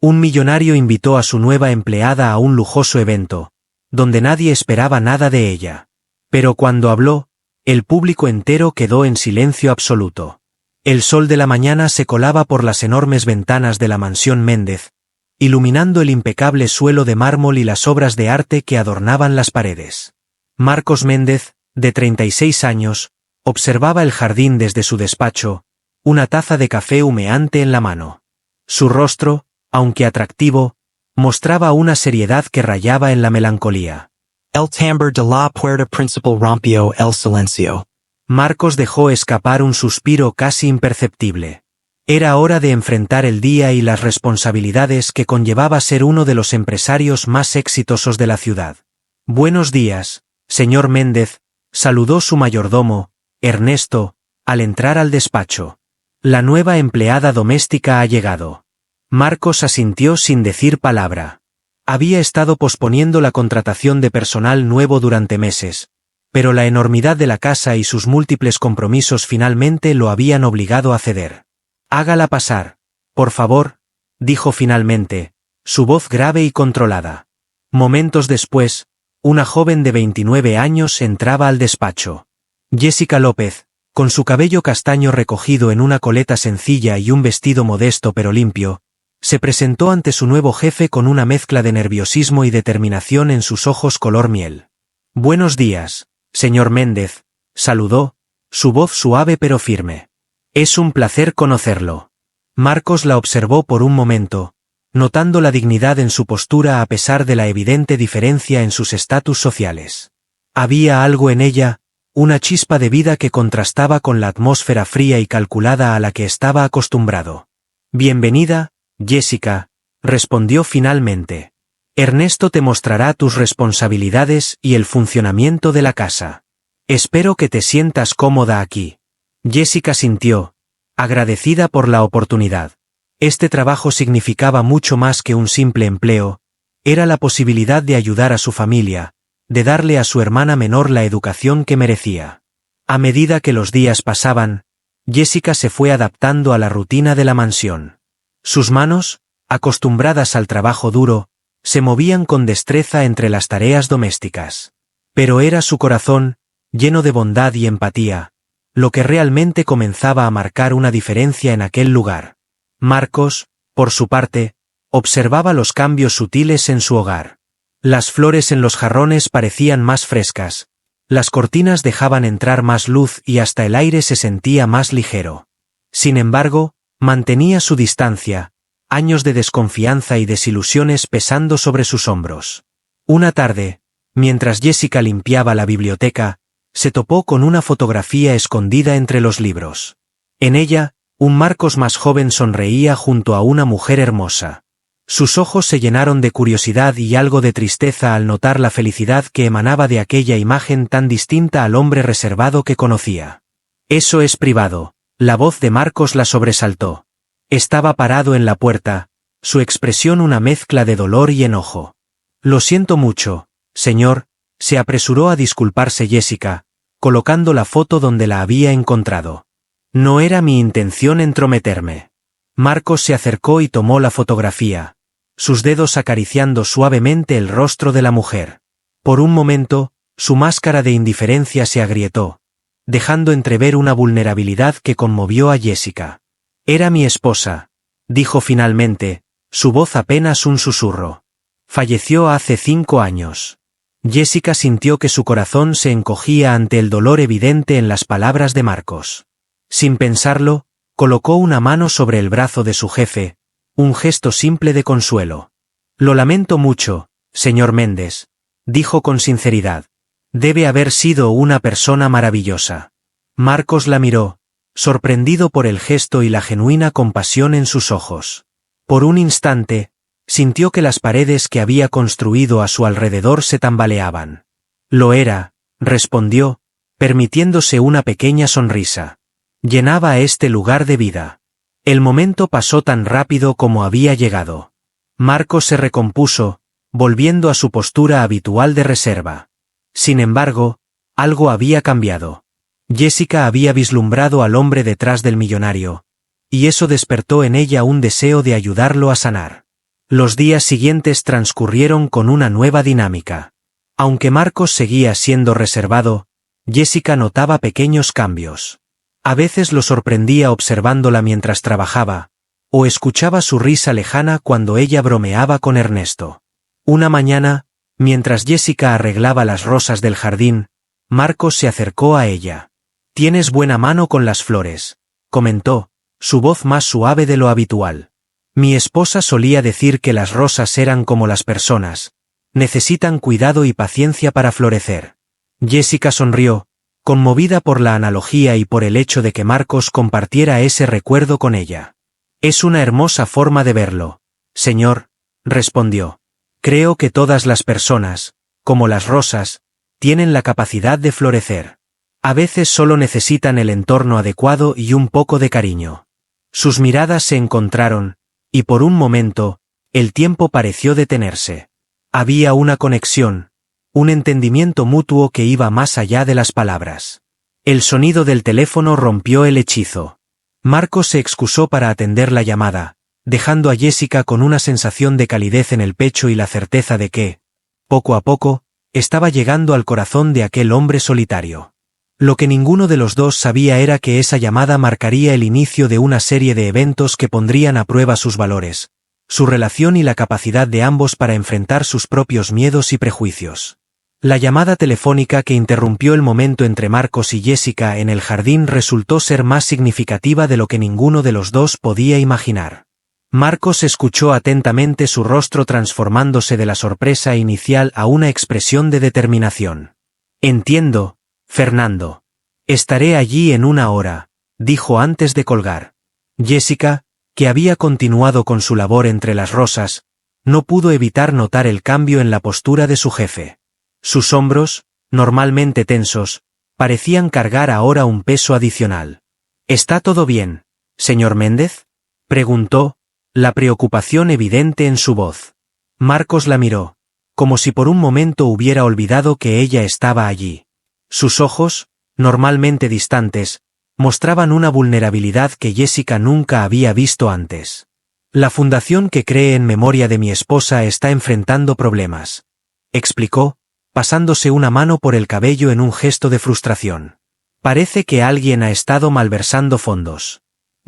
Un millonario invitó a su nueva empleada a un lujoso evento, donde nadie esperaba nada de ella. Pero cuando habló, el público entero quedó en silencio absoluto. El sol de la mañana se colaba por las enormes ventanas de la mansión Méndez, iluminando el impecable suelo de mármol y las obras de arte que adornaban las paredes. Marcos Méndez, de 36 años, observaba el jardín desde su despacho, una taza de café humeante en la mano. Su rostro, aunque atractivo, mostraba una seriedad que rayaba en la melancolía. El timbre de la puerta principal rompió el silencio. Marcos dejó escapar un suspiro casi imperceptible. Era hora de enfrentar el día y las responsabilidades que conllevaba ser uno de los empresarios más exitosos de la ciudad. Buenos días, señor Méndez, saludó su mayordomo, Ernesto, al entrar al despacho. La nueva empleada doméstica ha llegado. Marcos asintió sin decir palabra. Había estado posponiendo la contratación de personal nuevo durante meses, pero la enormidad de la casa y sus múltiples compromisos finalmente lo habían obligado a ceder. Hágala pasar, por favor, dijo finalmente, su voz grave y controlada. Momentos después, una joven de 29 años entraba al despacho. Jessica López, con su cabello castaño recogido en una coleta sencilla y un vestido modesto pero limpio, se presentó ante su nuevo jefe con una mezcla de nerviosismo y determinación en sus ojos color miel. Buenos días, señor Méndez, saludó, su voz suave pero firme. Es un placer conocerlo. Marcos la observó por un momento, notando la dignidad en su postura a pesar de la evidente diferencia en sus estatus sociales. Había algo en ella, una chispa de vida que contrastaba con la atmósfera fría y calculada a la que estaba acostumbrado. Bienvenida, Jessica, respondió finalmente. Ernesto te mostrará tus responsabilidades y el funcionamiento de la casa. Espero que te sientas cómoda aquí. Jessica sintió, agradecida por la oportunidad. Este trabajo significaba mucho más que un simple empleo, era la posibilidad de ayudar a su familia, de darle a su hermana menor la educación que merecía. A medida que los días pasaban, Jessica se fue adaptando a la rutina de la mansión. Sus manos, acostumbradas al trabajo duro, se movían con destreza entre las tareas domésticas. Pero era su corazón, lleno de bondad y empatía, lo que realmente comenzaba a marcar una diferencia en aquel lugar. Marcos, por su parte, observaba los cambios sutiles en su hogar. Las flores en los jarrones parecían más frescas, las cortinas dejaban entrar más luz y hasta el aire se sentía más ligero. Sin embargo, mantenía su distancia, años de desconfianza y desilusiones pesando sobre sus hombros. Una tarde, mientras Jessica limpiaba la biblioteca, se topó con una fotografía escondida entre los libros. En ella, un Marcos más joven sonreía junto a una mujer hermosa. Sus ojos se llenaron de curiosidad y algo de tristeza al notar la felicidad que emanaba de aquella imagen tan distinta al hombre reservado que conocía. Eso es privado, la voz de Marcos la sobresaltó. Estaba parado en la puerta, su expresión una mezcla de dolor y enojo. Lo siento mucho, señor, se apresuró a disculparse Jessica, colocando la foto donde la había encontrado. No era mi intención entrometerme. Marcos se acercó y tomó la fotografía, sus dedos acariciando suavemente el rostro de la mujer. Por un momento, su máscara de indiferencia se agrietó, dejando entrever una vulnerabilidad que conmovió a Jessica. Era mi esposa, dijo finalmente, su voz apenas un susurro. Falleció hace 5 años. Jessica sintió que su corazón se encogía ante el dolor evidente en las palabras de Marcos. Sin pensarlo, colocó una mano sobre el brazo de su jefe, un gesto simple de consuelo. Lo lamento mucho, señor Méndez, dijo con sinceridad. Debe haber sido una persona maravillosa. Marcos la miró, sorprendido por el gesto y la genuina compasión en sus ojos. Por un instante, sintió que las paredes que había construido a su alrededor se tambaleaban. Lo era, respondió, permitiéndose una pequeña sonrisa. Llenaba este lugar de vida. El momento pasó tan rápido como había llegado. Marcos se recompuso, volviendo a su postura habitual de reserva. Sin embargo, algo había cambiado. Jessica había vislumbrado al hombre detrás del millonario, y eso despertó en ella un deseo de ayudarlo a sanar. Los días siguientes transcurrieron con una nueva dinámica. Aunque Marcos seguía siendo reservado, Jessica notaba pequeños cambios. A veces lo sorprendía observándola mientras trabajaba, o escuchaba su risa lejana cuando ella bromeaba con Ernesto. Una mañana, mientras Jessica arreglaba las rosas del jardín, Marcos se acercó a ella. «Tienes buena mano con las flores», comentó, su voz más suave de lo habitual. «Mi esposa solía decir que las rosas eran como las personas, necesitan cuidado y paciencia para florecer». Jessica sonrió, conmovida por la analogía y por el hecho de que Marcos compartiera ese recuerdo con ella. «Es una hermosa forma de verlo, señor», respondió. «Creo que todas las personas, como las rosas, tienen la capacidad de florecer. A veces solo necesitan el entorno adecuado y un poco de cariño». Sus miradas se encontraron, y por un momento, el tiempo pareció detenerse. Había una conexión, un entendimiento mutuo que iba más allá de las palabras. El sonido del teléfono rompió el hechizo. Marcos se excusó para atender la llamada, dejando a Jessica con una sensación de calidez en el pecho y la certeza de que, poco a poco, estaba llegando al corazón de aquel hombre solitario. Lo que ninguno de los dos sabía era que esa llamada marcaría el inicio de una serie de eventos que pondrían a prueba sus valores, su relación y la capacidad de ambos para enfrentar sus propios miedos y prejuicios. La llamada telefónica que interrumpió el momento entre Marcos y Jessica en el jardín resultó ser más significativa de lo que ninguno de los dos podía imaginar. Marcos escuchó atentamente su rostro transformándose de la sorpresa inicial a una expresión de determinación. «Entiendo, Fernando. Estaré allí en una hora», dijo antes de colgar. Jessica, que había continuado con su labor entre las rosas, no pudo evitar notar el cambio en la postura de su jefe. Sus hombros, normalmente tensos, parecían cargar ahora un peso adicional. «¿Está todo bien, señor Méndez?», preguntó, la preocupación evidente en su voz. Marcos la miró, como si por un momento hubiera olvidado que ella estaba allí. Sus ojos, normalmente distantes, mostraban una vulnerabilidad que Jessica nunca había visto antes. «La fundación que cree en memoria de mi esposa está enfrentando problemas», explicó, pasándose una mano por el cabello en un gesto de frustración. «Parece que alguien ha estado malversando fondos».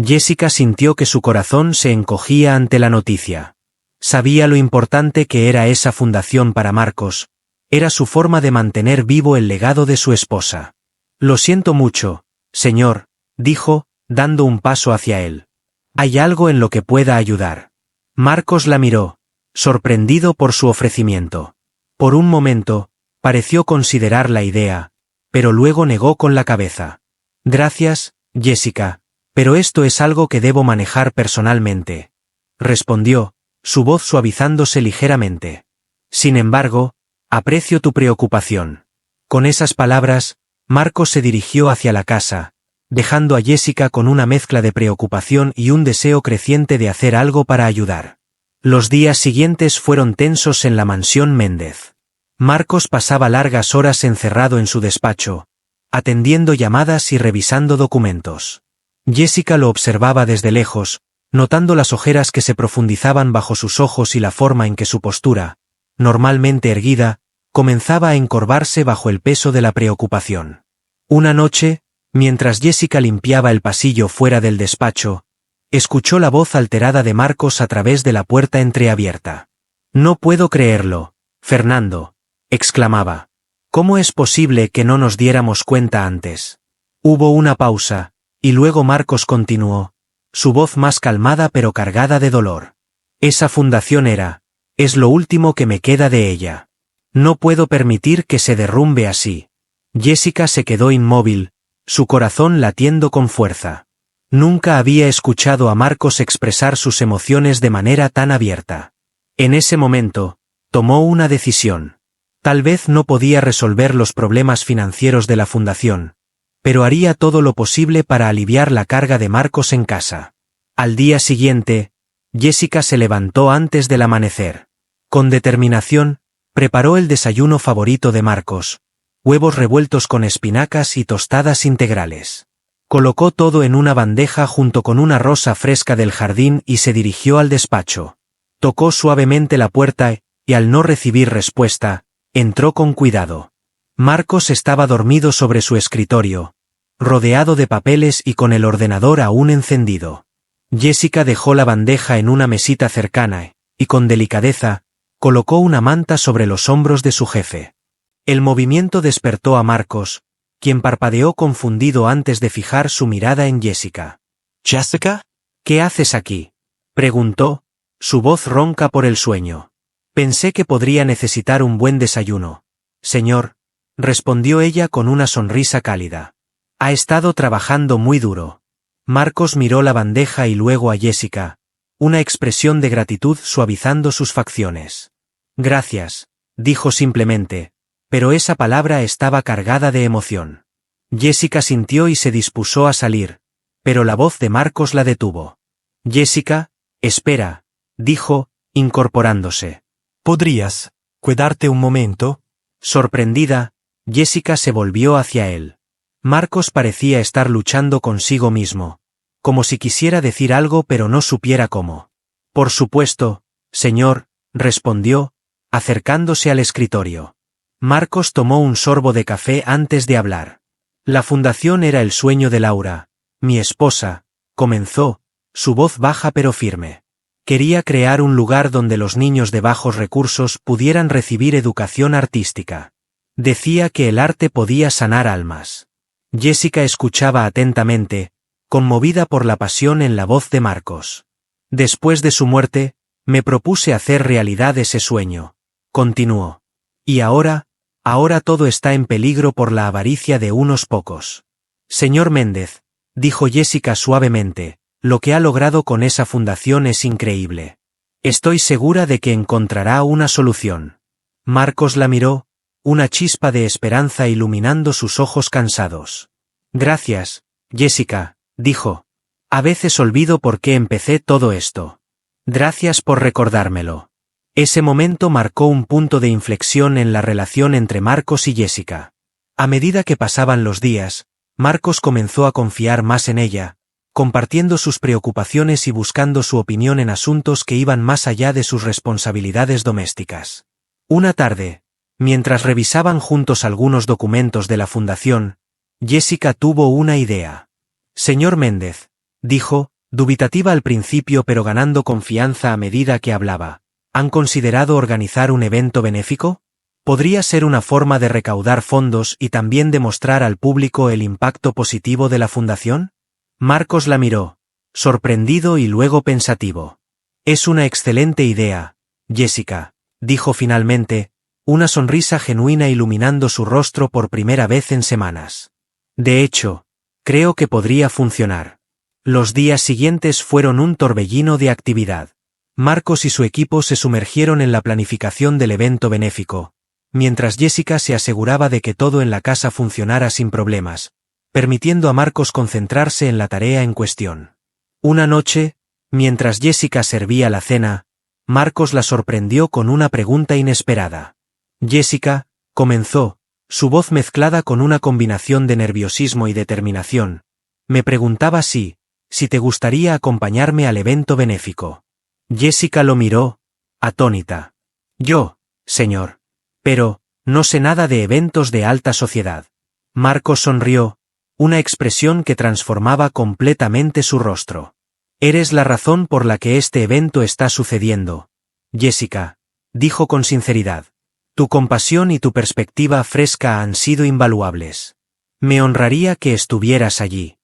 Jessica sintió que su corazón se encogía ante la noticia. Sabía lo importante que era esa fundación para Marcos. Era su forma de mantener vivo el legado de su esposa. «Lo siento mucho, señor», dijo, dando un paso hacia él. «¿Hay algo en lo que pueda ayudar?». Marcos la miró, sorprendido por su ofrecimiento. Por un momento, pareció considerar la idea, pero luego negó con la cabeza. «Gracias, Jessica, pero esto es algo que debo manejar personalmente», respondió, su voz suavizándose ligeramente. «Sin embargo, aprecio tu preocupación». Con esas palabras, Marcos se dirigió hacia la casa, dejando a Jessica con una mezcla de preocupación y un deseo creciente de hacer algo para ayudar. Los días siguientes fueron tensos en la mansión Méndez. Marcos pasaba largas horas encerrado en su despacho, atendiendo llamadas y revisando documentos. Jessica lo observaba desde lejos, notando las ojeras que se profundizaban bajo sus ojos y la forma en que su postura, normalmente erguida, comenzaba a encorvarse bajo el peso de la preocupación. Una noche, mientras Jessica limpiaba el pasillo fuera del despacho, escuchó la voz alterada de Marcos a través de la puerta entreabierta. «No puedo creerlo, Fernando», exclamaba. «¿Cómo es posible que no nos diéramos cuenta antes?». Hubo una pausa, y luego Marcos continuó, su voz más calmada pero cargada de dolor. «Esa fundación es lo último que me queda de ella. No puedo permitir que se derrumbe así». Jessica se quedó inmóvil, su corazón latiendo con fuerza. Nunca había escuchado a Marcos expresar sus emociones de manera tan abierta. En ese momento, tomó una decisión. Tal vez no podía resolver los problemas financieros de la fundación, pero haría todo lo posible para aliviar la carga de Marcos en casa. Al día siguiente, Jessica se levantó antes del amanecer. Con determinación, preparó el desayuno favorito de Marcos, huevos revueltos con espinacas y tostadas integrales. Colocó todo en una bandeja junto con una rosa fresca del jardín y se dirigió al despacho. Tocó suavemente la puerta y al no recibir respuesta, entró con cuidado. Marcos estaba dormido sobre su escritorio, rodeado de papeles y con el ordenador aún encendido. Jessica dejó la bandeja en una mesita cercana y con delicadeza, colocó una manta sobre los hombros de su jefe. El movimiento despertó a Marcos, quien parpadeó confundido antes de fijar su mirada en Jessica. Jessica? ¿Qué haces aquí?, preguntó, su voz ronca por el sueño. Pensé que podría necesitar un buen desayuno. Señor, respondió ella con una sonrisa cálida. Ha estado trabajando muy duro. Marcos miró la bandeja y luego a Jessica, una expresión de gratitud suavizando sus facciones. Gracias, dijo simplemente, pero esa palabra estaba cargada de emoción. Jessica sintió y se dispuso a salir, pero la voz de Marcos la detuvo. Jessica, espera, dijo, incorporándose. ¿Podrías quedarte un momento? Sorprendida, Jessica se volvió hacia él. Marcos parecía estar luchando consigo mismo, como si quisiera decir algo pero no supiera cómo. Por supuesto, señor, respondió, acercándose al escritorio. Marcos tomó un sorbo de café antes de hablar. La fundación era el sueño de Laura, mi esposa, comenzó, su voz baja pero firme. Quería crear un lugar donde los niños de bajos recursos pudieran recibir educación artística. Decía que el arte podía sanar almas. Jessica escuchaba atentamente, conmovida por la pasión en la voz de Marcos. Después de su muerte, me propuse hacer realidad ese sueño, continuó. Y ahora todo está en peligro por la avaricia de unos pocos. Señor Méndez, dijo Jessica suavemente, lo que ha logrado con esa fundación es increíble. Estoy segura de que encontrará una solución. Marcos la miró, una chispa de esperanza iluminando sus ojos cansados. Gracias, Jessica, dijo. A veces olvido por qué empecé todo esto. Gracias por recordármelo. Ese momento marcó un punto de inflexión en la relación entre Marcos y Jessica. A medida que pasaban los días, Marcos comenzó a confiar más en ella, compartiendo sus preocupaciones y buscando su opinión en asuntos que iban más allá de sus responsabilidades domésticas. Una tarde, mientras revisaban juntos algunos documentos de la fundación, Jessica tuvo una idea. Señor Méndez, dijo, dubitativa al principio pero ganando confianza a medida que hablaba, ¿han considerado organizar un evento benéfico? Podría ser una forma de recaudar fondos y también demostrar al público el impacto positivo de la fundación. Marcos la miró, sorprendido y luego pensativo. Es una excelente idea, Jessica, dijo finalmente, una sonrisa genuina iluminando su rostro por primera vez en semanas. De hecho, creo que podría funcionar. Los días siguientes fueron un torbellino de actividad. Marcos y su equipo se sumergieron en la planificación del evento benéfico, mientras Jessica se aseguraba de que todo en la casa funcionara sin problemas, permitiendo a Marcos concentrarse en la tarea en cuestión. Una noche, mientras Jessica servía la cena, Marcos la sorprendió con una pregunta inesperada. Jessica, comenzó, su voz mezclada con una combinación de nerviosismo y determinación, me preguntaba si te gustaría acompañarme al evento benéfico. Jessica lo miró, atónita. Yo, señor. Pero, no sé nada de eventos de alta sociedad. Marcos sonrió, una expresión que transformaba completamente su rostro. Eres la razón por la que este evento está sucediendo, Jessica, dijo con sinceridad. Tu compasión y tu perspectiva fresca han sido invaluables. Me honraría que estuvieras allí.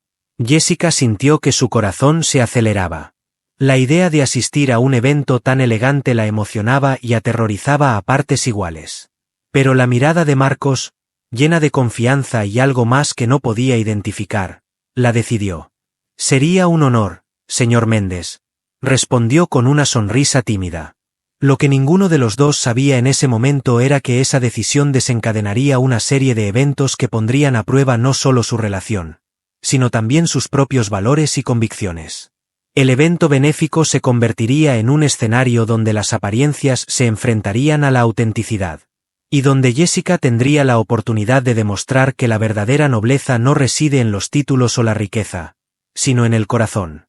Jessica sintió que su corazón se aceleraba. La idea de asistir a un evento tan elegante la emocionaba y aterrorizaba a partes iguales. Pero la mirada de Marcos, llena de confianza y algo más que no podía identificar, la decidió. Sería un honor, señor Méndez, respondió con una sonrisa tímida. Lo que ninguno de los dos sabía en ese momento era que esa decisión desencadenaría una serie de eventos que pondrían a prueba no solo su relación, sino también sus propios valores y convicciones. El evento benéfico se convertiría en un escenario donde las apariencias se enfrentarían a la autenticidad, y donde Jessica tendría la oportunidad de demostrar que la verdadera nobleza no reside en los títulos o la riqueza, sino en el corazón.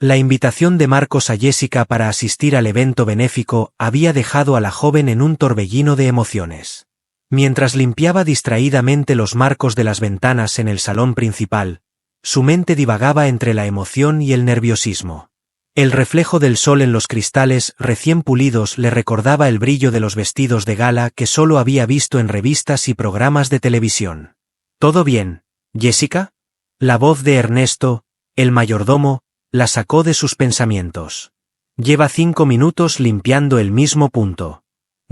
La invitación de Marcos a Jessica para asistir al evento benéfico había dejado a la joven en un torbellino de emociones. Mientras limpiaba distraídamente los marcos de las ventanas en el salón principal, su mente divagaba entre la emoción y el nerviosismo. El reflejo del sol en los cristales recién pulidos le recordaba el brillo de los vestidos de gala que solo había visto en revistas y programas de televisión. ¿Todo bien, Jessica? La voz de Ernesto, el mayordomo, la sacó de sus pensamientos. Lleva 5 minutos limpiando el mismo punto.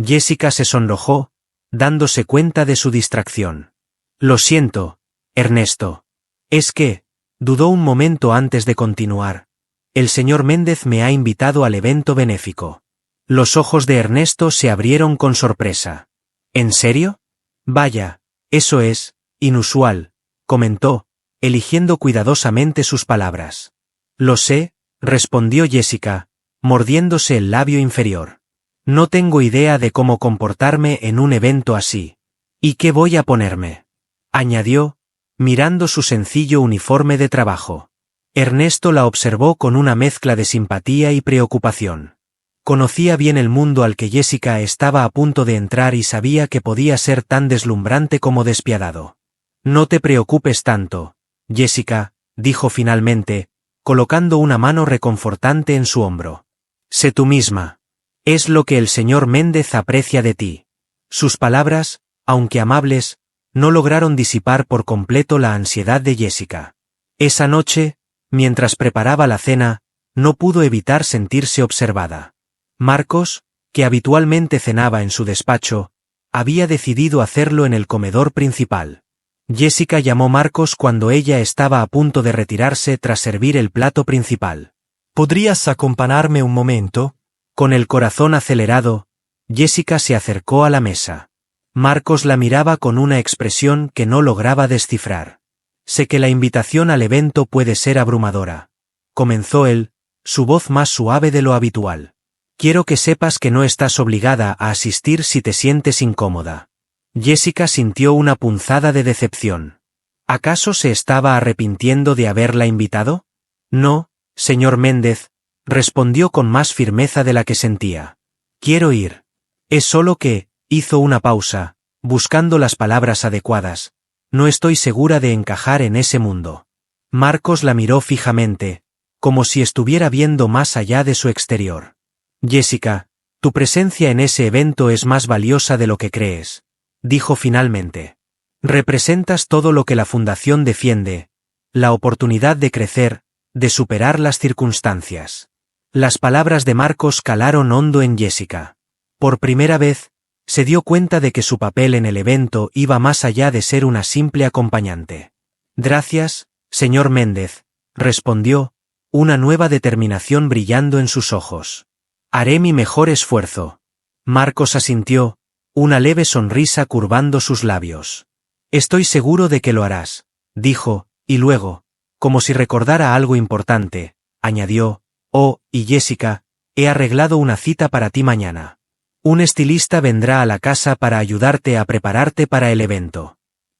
Jessica se sonrojó, dándose cuenta de su distracción. Lo siento, Ernesto. Es que, dudó un momento antes de continuar. El señor Méndez me ha invitado al evento benéfico. Los ojos de Ernesto se abrieron con sorpresa. ¿En serio? Vaya, eso es inusual, comentó, eligiendo cuidadosamente sus palabras. Lo sé, respondió Jessica, mordiéndose el labio inferior. No tengo idea de cómo comportarme en un evento así. ¿Y qué voy a ponerme?, añadió, mirando su sencillo uniforme de trabajo. Ernesto la observó con una mezcla de simpatía y preocupación. Conocía bien el mundo al que Jessica estaba a punto de entrar y sabía que podía ser tan deslumbrante como despiadado. No te preocupes tanto, Jessica, dijo finalmente, colocando una mano reconfortante en su hombro. Sé tú misma. Es lo que el señor Méndez aprecia de ti. Sus palabras, aunque amables, no lograron disipar por completo la ansiedad de Jessica. Esa noche, mientras preparaba la cena, no pudo evitar sentirse observada. Marcos, que habitualmente cenaba en su despacho, había decidido hacerlo en el comedor principal. Jessica llamó Marcos cuando ella estaba a punto de retirarse tras servir el plato principal. ¿Podrías acompañarme un momento? Con el corazón acelerado, Jessica se acercó a la mesa. Marcos la miraba con una expresión que no lograba descifrar. Sé que la invitación al evento puede ser abrumadora, comenzó él, su voz más suave de lo habitual. Quiero que sepas que no estás obligada a asistir si te sientes incómoda. Jessica sintió una punzada de decepción. ¿Acaso se estaba arrepintiendo de haberla invitado? No, señor Méndez, respondió con más firmeza de la que sentía. Quiero ir. Es solo que, hizo una pausa, buscando las palabras adecuadas. No estoy segura de encajar en ese mundo. Marcos la miró fijamente, como si estuviera viendo más allá de su exterior. Jessica, tu presencia en ese evento es más valiosa de lo que crees, dijo finalmente. Representas todo lo que la Fundación defiende, la oportunidad de crecer, de superar las circunstancias. Las palabras de Marcos calaron hondo en Jessica. Por primera vez, se dio cuenta de que su papel en el evento iba más allá de ser una simple acompañante. Gracias, señor Méndez, respondió, una nueva determinación brillando en sus ojos. Haré mi mejor esfuerzo. Marcos asintió, una leve sonrisa curvando sus labios. Estoy seguro de que lo harás, dijo, y luego, como si recordara algo importante, añadió, oh, y Jessica, he arreglado una cita para ti mañana. Un estilista vendrá a la casa para ayudarte a prepararte para el evento.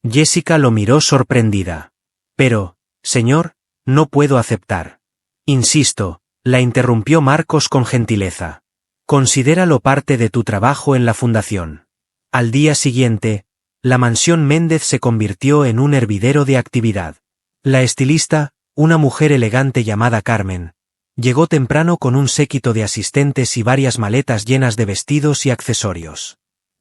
Jessica lo miró sorprendida. Pero, señor, no puedo aceptar. Insisto, la interrumpió Marcos con gentileza. Considéralo parte de tu trabajo en la fundación. Al día siguiente, la mansión Méndez se convirtió en un hervidero de actividad. La estilista, una mujer elegante llamada Carmen, llegó temprano con un séquito de asistentes y varias maletas llenas de vestidos y accesorios.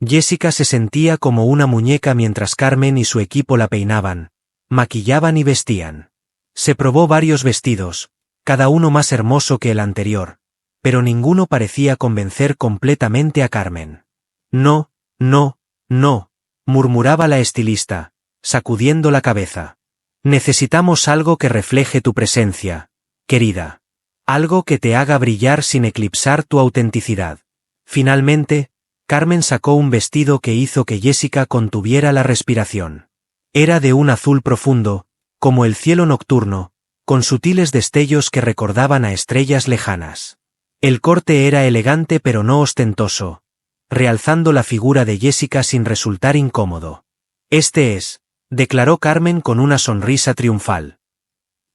Jessica se sentía como una muñeca mientras Carmen y su equipo la peinaban, maquillaban y vestían. Se probó varios vestidos, cada uno más hermoso que el anterior, pero ninguno parecía convencer completamente a Carmen. No, no, no, murmuraba la estilista, sacudiendo la cabeza. Necesitamos algo que refleje tu presencia, querida. Algo que te haga brillar sin eclipsar tu autenticidad. Finalmente, Carmen sacó un vestido que hizo que Jessica contuviera la respiración. Era de un azul profundo, como el cielo nocturno, con sutiles destellos que recordaban a estrellas lejanas. El corte era elegante pero no ostentoso, realzando la figura de Jessica sin resultar incómodo. Este es, declaró Carmen con una sonrisa triunfal.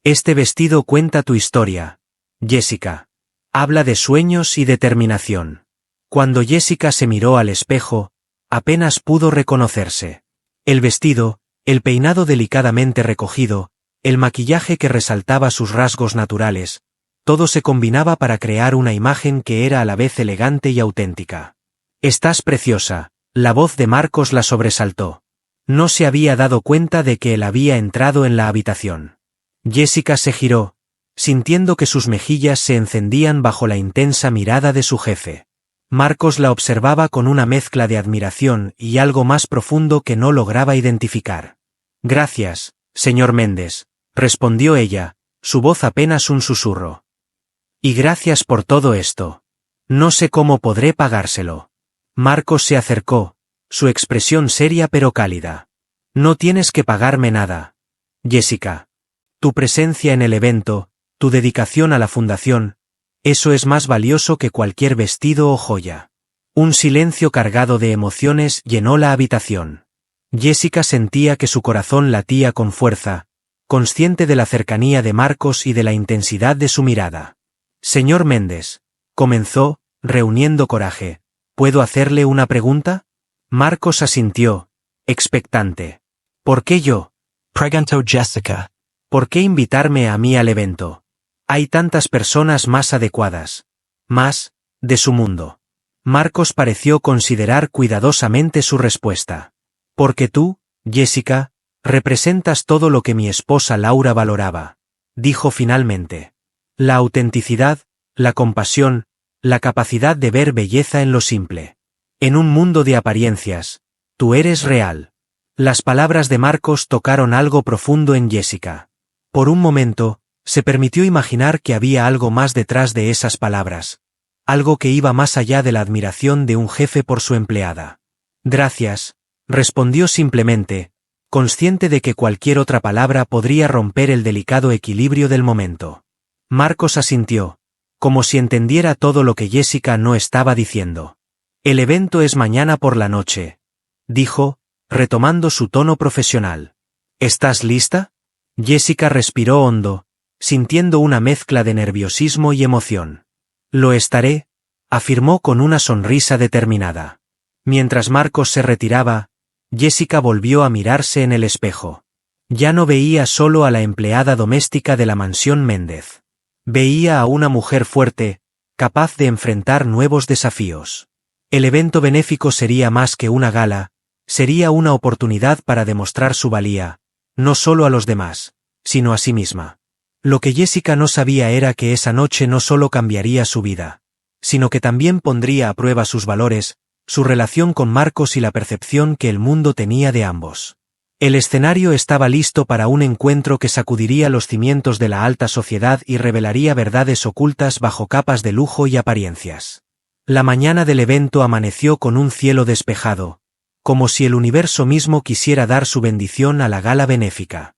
Este vestido cuenta tu historia, Jessica. Habla de sueños y determinación. Cuando Jessica se miró al espejo, apenas pudo reconocerse. El vestido, el peinado delicadamente recogido, el maquillaje que resaltaba sus rasgos naturales, todo se combinaba para crear una imagen que era a la vez elegante y auténtica. «Estás preciosa», la voz de Marcos la sobresaltó. No se había dado cuenta de que él había entrado en la habitación. Jessica se giró, sintiendo que sus mejillas se encendían bajo la intensa mirada de su jefe. Marcos la observaba con una mezcla de admiración y algo más profundo que no lograba identificar. «Gracias, señor Méndez», respondió ella, su voz apenas un susurro. «Y gracias por todo esto. No sé cómo podré pagárselo». Marcos se acercó, su expresión seria pero cálida. «No tienes que pagarme nada, Jessica. Tu presencia en el evento, tu dedicación a la fundación, eso es más valioso que cualquier vestido o joya». Un silencio cargado de emociones llenó la habitación. Jessica sentía que su corazón latía con fuerza, consciente de la cercanía de Marcos y de la intensidad de su mirada. «Señor Méndez», comenzó, reuniendo coraje, «¿puedo hacerle una pregunta?» Marcos asintió, expectante. «¿Por qué yo?» Preguntó Jessica. «¿Por qué invitarme a mí al evento? Hay tantas personas más adecuadas. Más, de su mundo». Marcos pareció considerar cuidadosamente su respuesta. «Porque tú, Jessica, representas todo lo que mi esposa Laura valoraba», dijo finalmente. «La autenticidad, la compasión, la capacidad de ver belleza en lo simple. En un mundo de apariencias, tú eres real». Las palabras de Marcos tocaron algo profundo en Jessica. Por un momento, se permitió imaginar que había algo más detrás de esas palabras. Algo que iba más allá de la admiración de un jefe por su empleada. «Gracias», respondió simplemente, consciente de que cualquier otra palabra podría romper el delicado equilibrio del momento. Marcos asintió, como si entendiera todo lo que Jessica no estaba diciendo. «El evento es mañana por la noche», dijo, retomando su tono profesional. «¿Estás lista?» Jessica respiró hondo, sintiendo una mezcla de nerviosismo y emoción. «Lo estaré», afirmó con una sonrisa determinada. Mientras Marcos se retiraba, Jessica volvió a mirarse en el espejo. Ya no veía solo a la empleada doméstica de la mansión Méndez. Veía a una mujer fuerte, capaz de enfrentar nuevos desafíos. El evento benéfico sería más que una gala, sería una oportunidad para demostrar su valía, no solo a los demás, sino a sí misma. Lo que Jessica no sabía era que esa noche no solo cambiaría su vida, sino que también pondría a prueba sus valores, su relación con Marcos y la percepción que el mundo tenía de ambos. El escenario estaba listo para un encuentro que sacudiría los cimientos de la alta sociedad y revelaría verdades ocultas bajo capas de lujo y apariencias. La mañana del evento amaneció con un cielo despejado, como si el universo mismo quisiera dar su bendición a la gala benéfica.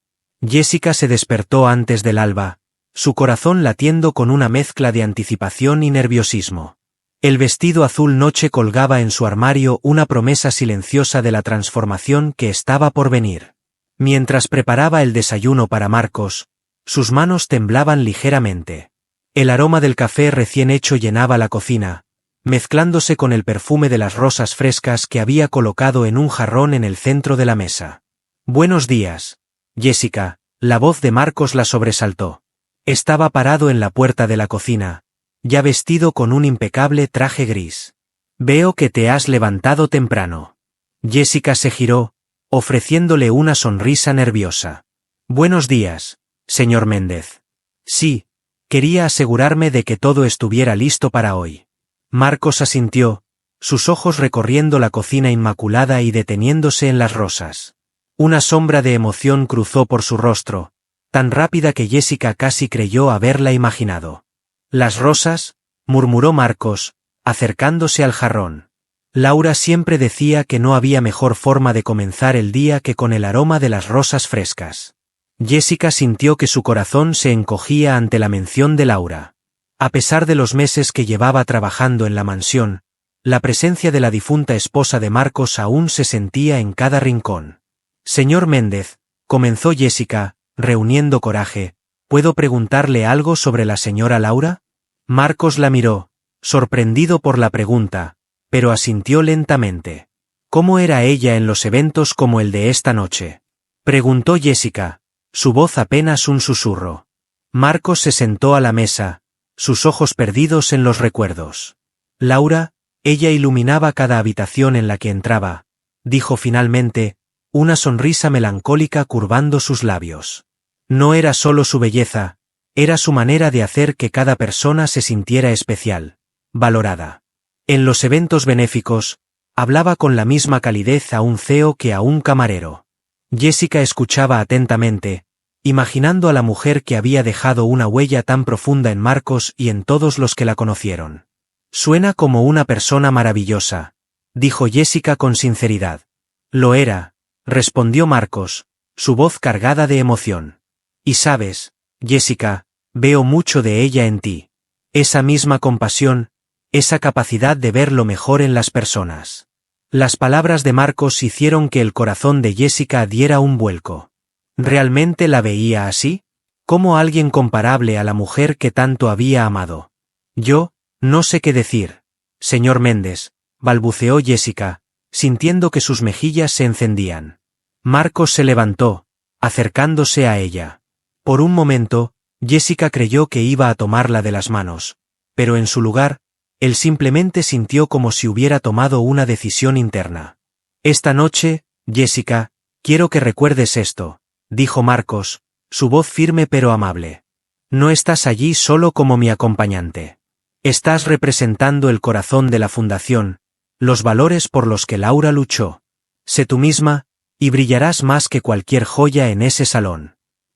Jessica se despertó antes del alba, su corazón latiendo con una mezcla de anticipación y nerviosismo. El vestido azul noche colgaba en su armario una promesa silenciosa de la transformación que estaba por venir. Mientras preparaba el desayuno para Marcos, sus manos temblaban ligeramente. El aroma del café recién hecho llenaba la cocina, mezclándose con el perfume de las rosas frescas que había colocado en un jarrón en el centro de la mesa. «Buenos días, Jessica», la voz de Marcos la sobresaltó. Estaba parado en la puerta de la cocina, ya vestido con un impecable traje gris. «Veo que te has levantado temprano». Jessica se giró, ofreciéndole una sonrisa nerviosa. «Buenos días, señor Méndez». «Sí, quería asegurarme de que todo estuviera listo para hoy». Marcos asintió, sus ojos recorriendo la cocina inmaculada y deteniéndose en las rosas. Una sombra de emoción cruzó por su rostro, tan rápida que Jessica casi creyó haberla imaginado. «Las rosas», murmuró Marcos, acercándose al jarrón. Laura siempre decía que no había mejor forma de comenzar el día que con el aroma de las rosas frescas. Jessica sintió que su corazón se encogía ante la mención de Laura. A pesar de los meses que llevaba trabajando en la mansión, la presencia de la difunta esposa de Marcos aún se sentía en cada rincón. «Señor Méndez», comenzó Jessica, reuniendo coraje, ¿Puedo preguntarle algo sobre la señora Laura? Marcos la miró, sorprendido por la pregunta, pero asintió lentamente. ¿Cómo era ella en los eventos como el de esta noche? Preguntó Jessica, su voz apenas un susurro. Marcos se sentó a la mesa, sus ojos perdidos en los recuerdos. Laura, ella iluminaba cada habitación en la que entraba, dijo finalmente, una sonrisa melancólica curvando sus labios. No era solo su belleza, era su manera de hacer que cada persona se sintiera especial, valorada. En los eventos benéficos, hablaba con la misma calidez a un CEO que a un camarero. Jessica escuchaba atentamente, imaginando a la mujer que había dejado una huella tan profunda en Marcos y en todos los que la conocieron. Suena como una persona maravillosa, dijo Jessica con sinceridad. Lo era, respondió Marcos, su voz cargada de emoción. Y sabes, Jessica, veo mucho de ella en ti. Esa misma compasión, esa capacidad de ver lo mejor en las personas. Las palabras de Marcos hicieron que el corazón de Jessica diera un vuelco. ¿Realmente la veía así? ¿Como alguien comparable a la mujer que tanto había amado? Yo, no sé qué decir, señor Méndez, balbuceó Jessica, sintiendo que sus mejillas se encendían. Marcos se levantó, acercándose a ella. Por un momento, Jessica creyó que iba a tomarla de las manos, pero en su lugar, él simplemente sintió como si hubiera tomado una decisión interna. Esta noche, Jessica, quiero que recuerdes esto, dijo Marcos, su voz firme pero amable. No estás allí solo como mi acompañante. Estás representando el corazón de la fundación, los valores por los que Laura luchó. Sé tú misma, y brillarás más que cualquier joya en ese salón.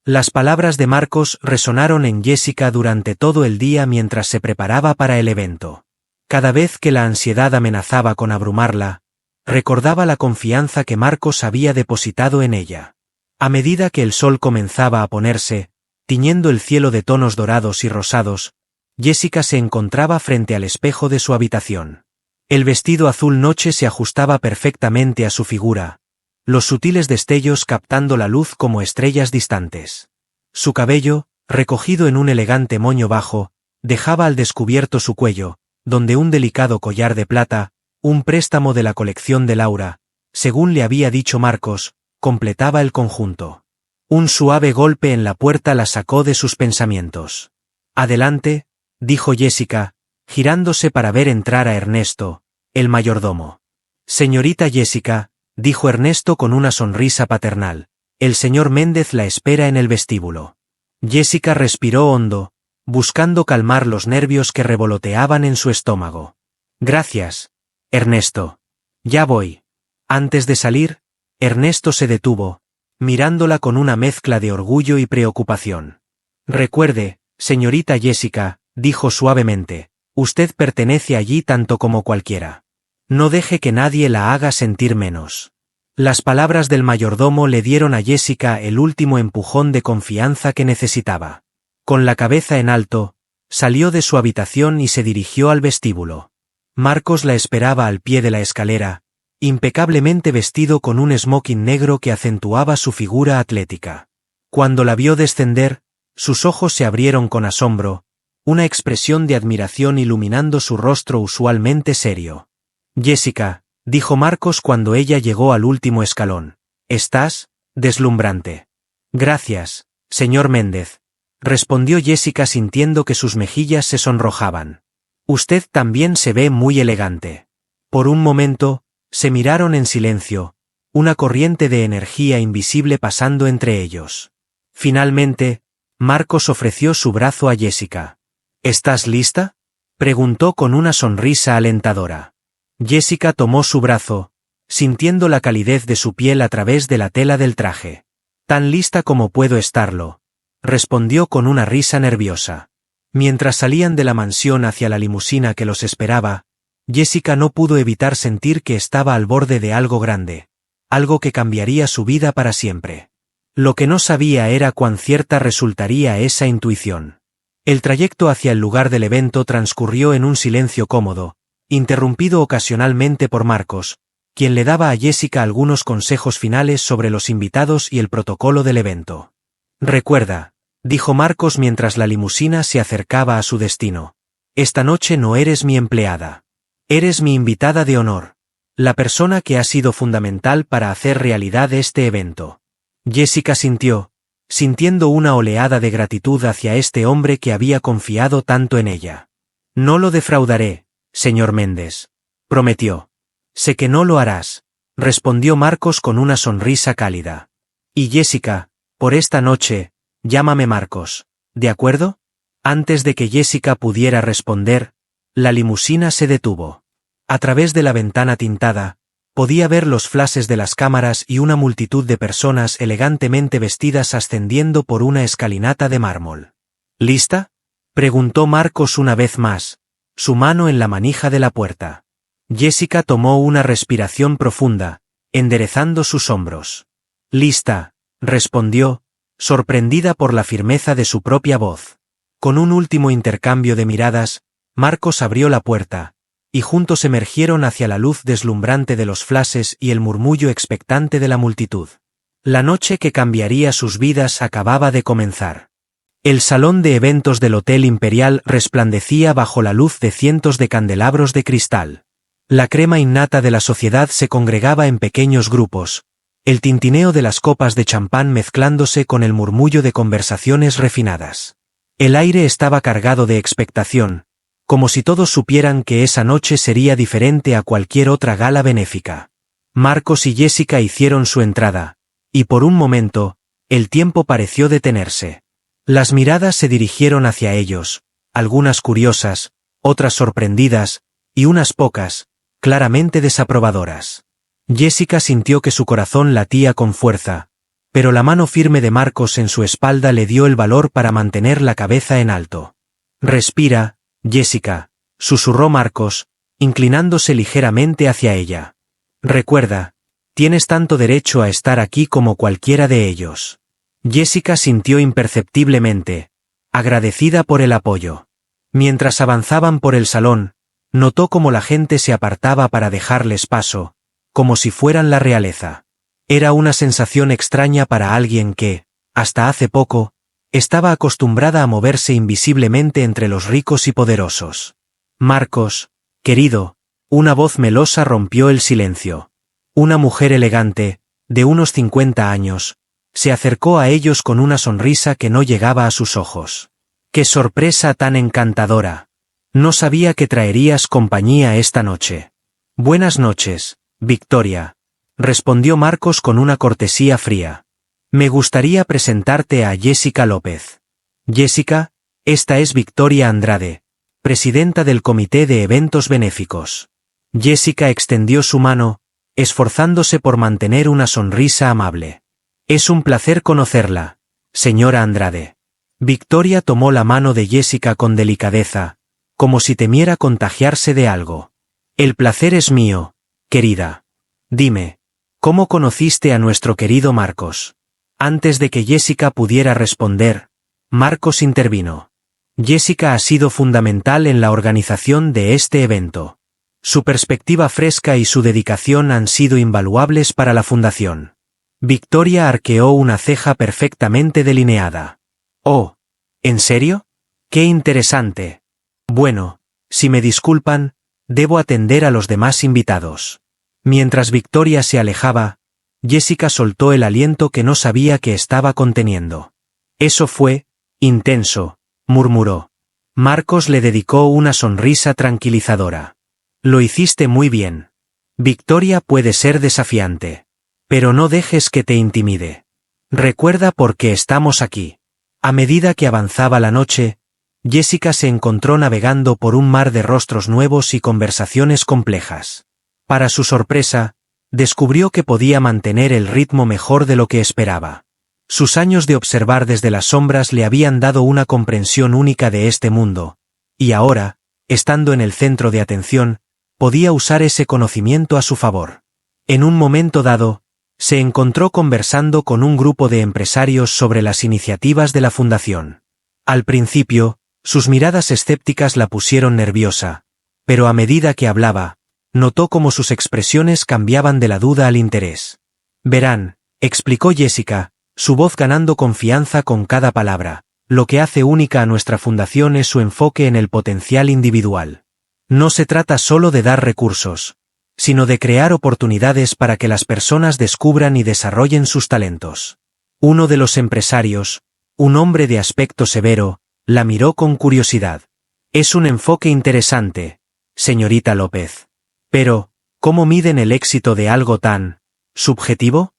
Las palabras de Marcos resonaron en Jessica durante todo el día mientras se preparaba para el evento. Cada vez que la ansiedad amenazaba con abrumarla, recordaba la confianza que Marcos había depositado en ella. A medida que el sol comenzaba a ponerse, tiñendo el cielo de tonos dorados y rosados, Jessica se encontraba frente al espejo de su habitación. El vestido azul noche se ajustaba perfectamente a su figura, los sutiles destellos captando la luz como estrellas distantes. Su cabello, recogido en un elegante moño bajo, dejaba al descubierto su cuello, donde un delicado collar de plata, un préstamo de la colección de Laura, según le había dicho Marcos, completaba el conjunto. Un suave golpe en la puerta la sacó de sus pensamientos. Adelante, dijo Jessica, girándose para ver entrar a Ernesto, el mayordomo. Señorita Jessica, dijo Ernesto con una sonrisa paternal, el señor Méndez la espera en el vestíbulo. Jessica respiró hondo, buscando calmar los nervios que revoloteaban en su estómago. Gracias, Ernesto. Ya voy. Antes de salir, Ernesto se detuvo, mirándola con una mezcla de orgullo y preocupación. Recuerde, señorita Jessica, dijo suavemente, usted pertenece allí tanto como cualquiera. No deje que nadie la haga sentir menos. Las palabras del mayordomo le dieron a Jessica el último empujón de confianza que necesitaba. Con la cabeza en alto, salió de su habitación y se dirigió al vestíbulo. Marcos la esperaba al pie de la escalera, impecablemente vestido con un smoking negro que acentuaba su figura atlética. Cuando la vio descender, sus ojos se abrieron con asombro, una expresión de admiración iluminando su rostro usualmente serio. Jessica, dijo Marcos cuando ella llegó al último escalón, estás deslumbrante. Gracias, señor Méndez, respondió Jessica sintiendo que sus mejillas se sonrojaban. Usted también se ve muy elegante. Por un momento, se miraron en silencio, una corriente de energía invisible pasando entre ellos. Finalmente, Marcos ofreció su brazo a Jessica. ¿Estás lista?, preguntó con una sonrisa alentadora. Jessica tomó su brazo, sintiendo la calidez de su piel a través de la tela del traje. Tan lista como puedo estarlo, respondió con una risa nerviosa. Mientras salían de la mansión hacia la limusina que los esperaba, Jessica no pudo evitar sentir que estaba al borde de algo grande, algo que cambiaría su vida para siempre. Lo que no sabía era cuán cierta resultaría esa intuición. El trayecto hacia el lugar del evento transcurrió en un silencio cómodo, interrumpido ocasionalmente por Marcos, quien le daba a Jessica algunos consejos finales sobre los invitados y el protocolo del evento. Recuerda, dijo Marcos mientras la limusina se acercaba a su destino. Esta noche no eres mi empleada. Eres mi invitada de honor. La persona que ha sido fundamental para hacer realidad este evento. Jessica sintiendo una oleada de gratitud hacia este hombre que había confiado tanto en ella. No lo defraudaré, señor Méndez, prometió. Sé que no lo harás, respondió Marcos con una sonrisa cálida. Y Jessica, por esta noche, llámame Marcos, ¿de acuerdo? Antes de que Jessica pudiera responder, la limusina se detuvo. A través de la ventana tintada, podía ver los flashes de las cámaras y una multitud de personas elegantemente vestidas ascendiendo por una escalinata de mármol. ¿Lista?, preguntó Marcos una vez más, su mano en la manija de la puerta. Jessica tomó una respiración profunda, enderezando sus hombros. «Lista», respondió, sorprendida por la firmeza de su propia voz. Con un último intercambio de miradas, Marcos abrió la puerta, y juntos emergieron hacia la luz deslumbrante de los flashes y el murmullo expectante de la multitud. La noche que cambiaría sus vidas acababa de comenzar. El salón de eventos del Hotel Imperial resplandecía bajo la luz de cientos de candelabros de cristal. La crema innata de la sociedad se congregaba en pequeños grupos, el tintineo de las copas de champán mezclándose con el murmullo de conversaciones refinadas. El aire estaba cargado de expectación, como si todos supieran que esa noche sería diferente a cualquier otra gala benéfica. Marcos y Jessica hicieron su entrada, y por un momento, el tiempo pareció detenerse. Las miradas se dirigieron hacia ellos, algunas curiosas, otras sorprendidas, y unas pocas, claramente desaprobadoras. Jessica sintió que su corazón latía con fuerza, pero la mano firme de Marcos en su espalda le dio el valor para mantener la cabeza en alto. «Respira, Jessica», susurró Marcos, inclinándose ligeramente hacia ella. «Recuerda, tienes tanto derecho a estar aquí como cualquiera de ellos». Jessica sintió imperceptiblemente, agradecida por el apoyo. Mientras avanzaban por el salón, notó cómo la gente se apartaba para dejarles paso, como si fueran la realeza. Era una sensación extraña para alguien que, hasta hace poco, estaba acostumbrada a moverse invisiblemente entre los ricos y poderosos. «Marcos, querido», una voz melosa rompió el silencio. Una mujer elegante, de unos 50 años, se acercó a ellos con una sonrisa que no llegaba a sus ojos. «¡Qué sorpresa tan encantadora! No sabía que traerías compañía esta noche». «Buenas noches, Victoria», respondió Marcos con una cortesía fría. «Me gustaría presentarte a Jessica López». «Jessica, esta es Victoria Andrade, presidenta del Comité de Eventos Benéficos». Jessica extendió su mano, esforzándose por mantener una sonrisa amable. «Es un placer conocerla, señora Andrade». Victoria tomó la mano de Jessica con delicadeza, como si temiera contagiarse de algo. «El placer es mío, querida. Dime, ¿cómo conociste a nuestro querido Marcos?» Antes de que Jessica pudiera responder, Marcos intervino. «Jessica ha sido fundamental en la organización de este evento. Su perspectiva fresca y su dedicación han sido invaluables para la fundación». Victoria arqueó una ceja perfectamente delineada. «Oh, ¿en serio? ¡Qué interesante! Bueno, si me disculpan, debo atender a los demás invitados». Mientras Victoria se alejaba, Jessica soltó el aliento que no sabía que estaba conteniendo. «Eso fue intenso», murmuró. Marcos le dedicó una sonrisa tranquilizadora. «Lo hiciste muy bien. Victoria puede ser desafiante. Pero no dejes que te intimide. Recuerda por qué estamos aquí». A medida que avanzaba la noche, Jessica se encontró navegando por un mar de rostros nuevos y conversaciones complejas. Para su sorpresa, descubrió que podía mantener el ritmo mejor de lo que esperaba. Sus años de observar desde las sombras le habían dado una comprensión única de este mundo, y ahora, estando en el centro de atención, podía usar ese conocimiento a su favor. En un momento dado, se encontró conversando con un grupo de empresarios sobre las iniciativas de la fundación. Al principio, sus miradas escépticas la pusieron nerviosa, pero a medida que hablaba, notó cómo sus expresiones cambiaban de la duda al interés. «Verán», explicó Jessica, su voz ganando confianza con cada palabra, lo que hace única a nuestra fundación es su enfoque en el potencial individual. No se trata solo de dar recursos, sino de crear oportunidades para que las personas descubran y desarrollen sus talentos. Uno de los empresarios, un hombre de aspecto severo, la miró con curiosidad. Es un enfoque interesante, señorita López. Pero, ¿cómo miden el éxito de algo tan subjetivo?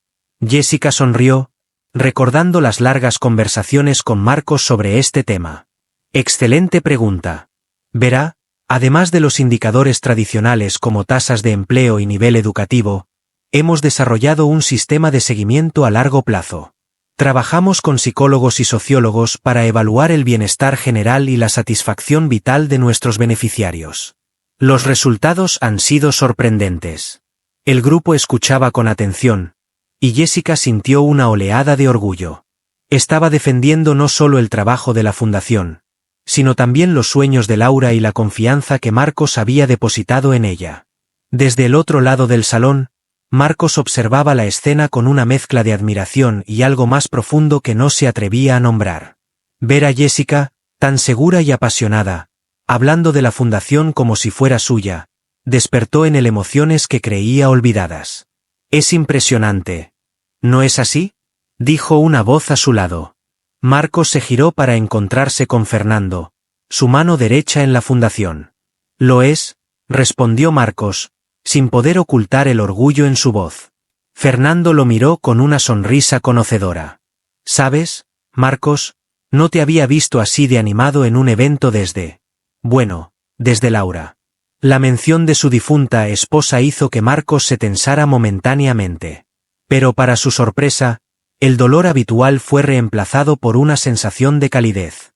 Jessica sonrió, recordando las largas conversaciones con Marcos sobre este tema. Excelente pregunta. Verá, además de los indicadores tradicionales como tasas de empleo y nivel educativo, hemos desarrollado un sistema de seguimiento a largo plazo. Trabajamos con psicólogos y sociólogos para evaluar el bienestar general y la satisfacción vital de nuestros beneficiarios. Los resultados han sido sorprendentes. El grupo escuchaba con atención, y Jessica sintió una oleada de orgullo. Estaba defendiendo no solo el trabajo de la fundación, sino también los sueños de Laura y la confianza que Marcos había depositado en ella. Desde el otro lado del salón, Marcos observaba la escena con una mezcla de admiración y algo más profundo que no se atrevía a nombrar. Ver a Jessica, tan segura y apasionada, hablando de la fundación como si fuera suya, despertó en él emociones que creía olvidadas. «Es impresionante. ¿No es así?», dijo una voz a su lado. Marcos se giró para encontrarse con Fernando, su mano derecha en la fundación. «Lo es», respondió Marcos, sin poder ocultar el orgullo en su voz. Fernando lo miró con una sonrisa conocedora. «¿Sabes, Marcos? No te había visto así de animado en un evento desde Laura». La mención de su difunta esposa hizo que Marcos se tensara momentáneamente. Pero para su sorpresa, el dolor habitual fue reemplazado por una sensación de calidez.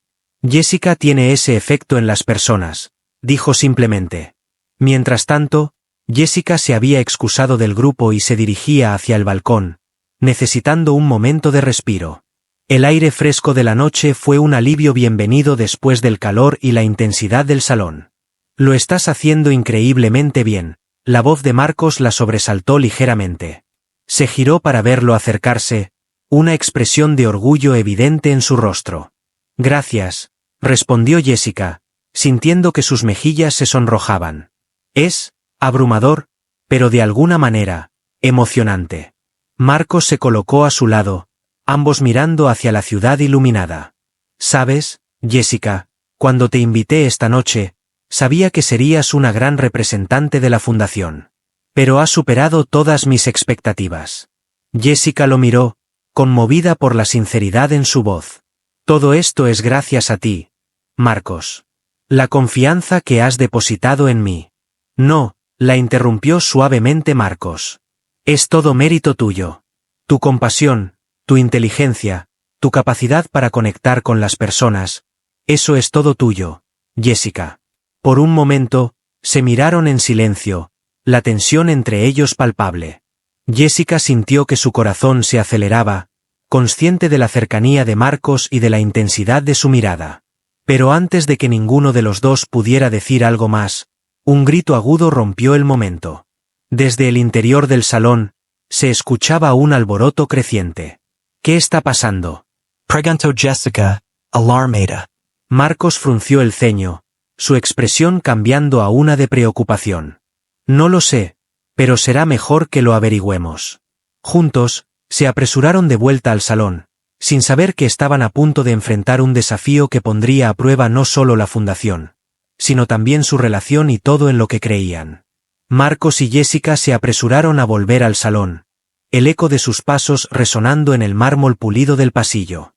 «Jessica tiene ese efecto en las personas», dijo simplemente. Mientras tanto, Jessica se había excusado del grupo y se dirigía hacia el balcón, necesitando un momento de respiro. El aire fresco de la noche fue un alivio bienvenido después del calor y la intensidad del salón. «Lo estás haciendo increíblemente bien», la voz de Marcos la sobresaltó ligeramente. Se giró para verlo acercarse, una expresión de orgullo evidente en su rostro. «Gracias», respondió Jessica, sintiendo que sus mejillas se sonrojaban. «Es abrumador, pero de alguna manera, emocionante». Marcos se colocó a su lado, ambos mirando hacia la ciudad iluminada. «¿Sabes, Jessica, cuando te invité esta noche, sabía que serías una gran representante de la fundación. Pero has superado todas mis expectativas». Jessica lo miró, conmovida por la sinceridad en su voz. «Todo esto es gracias a ti, Marcos. La confianza que has depositado en mí». «No», la interrumpió suavemente Marcos. «Es todo mérito tuyo. Tu compasión, tu inteligencia, tu capacidad para conectar con las personas, eso es todo tuyo, Jessica». Por un momento, se miraron en silencio, la tensión entre ellos palpable. Jessica sintió que su corazón se aceleraba, consciente de la cercanía de Marcos y de la intensidad de su mirada. Pero antes de que ninguno de los dos pudiera decir algo más, un grito agudo rompió el momento. Desde el interior del salón, se escuchaba un alboroto creciente. «¿Qué está pasando?», preguntó Jessica, alarmada. Marcos frunció el ceño, su expresión cambiando a una de preocupación. «No lo sé, pero será mejor que lo averigüemos». Juntos, se apresuraron de vuelta al salón, sin saber que estaban a punto de enfrentar un desafío que pondría a prueba no solo la fundación, sino también su relación y todo en lo que creían. Marcos y Jessica se apresuraron a volver al salón, el eco de sus pasos resonando en el mármol pulido del pasillo.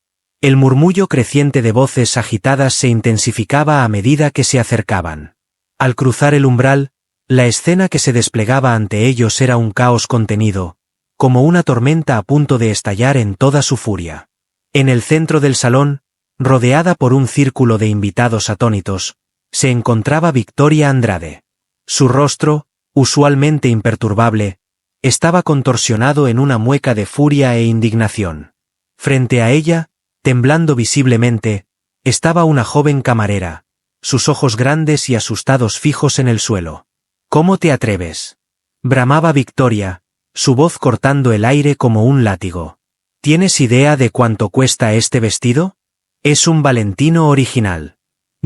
El murmullo creciente de voces agitadas se intensificaba a medida que se acercaban. Al cruzar el umbral, la escena que se desplegaba ante ellos era un caos contenido, como una tormenta a punto de estallar en toda su furia. En el centro del salón, rodeada por un círculo de invitados atónitos, se encontraba Victoria Andrade. Su rostro, usualmente imperturbable, estaba contorsionado en una mueca de furia e indignación. Frente a ella, temblando visiblemente, estaba una joven camarera, sus ojos grandes y asustados fijos en el suelo. «¿Cómo te atreves?», bramaba Victoria, su voz cortando el aire como un látigo. «¿Tienes idea de cuánto cuesta este vestido?». Es un Valentino original.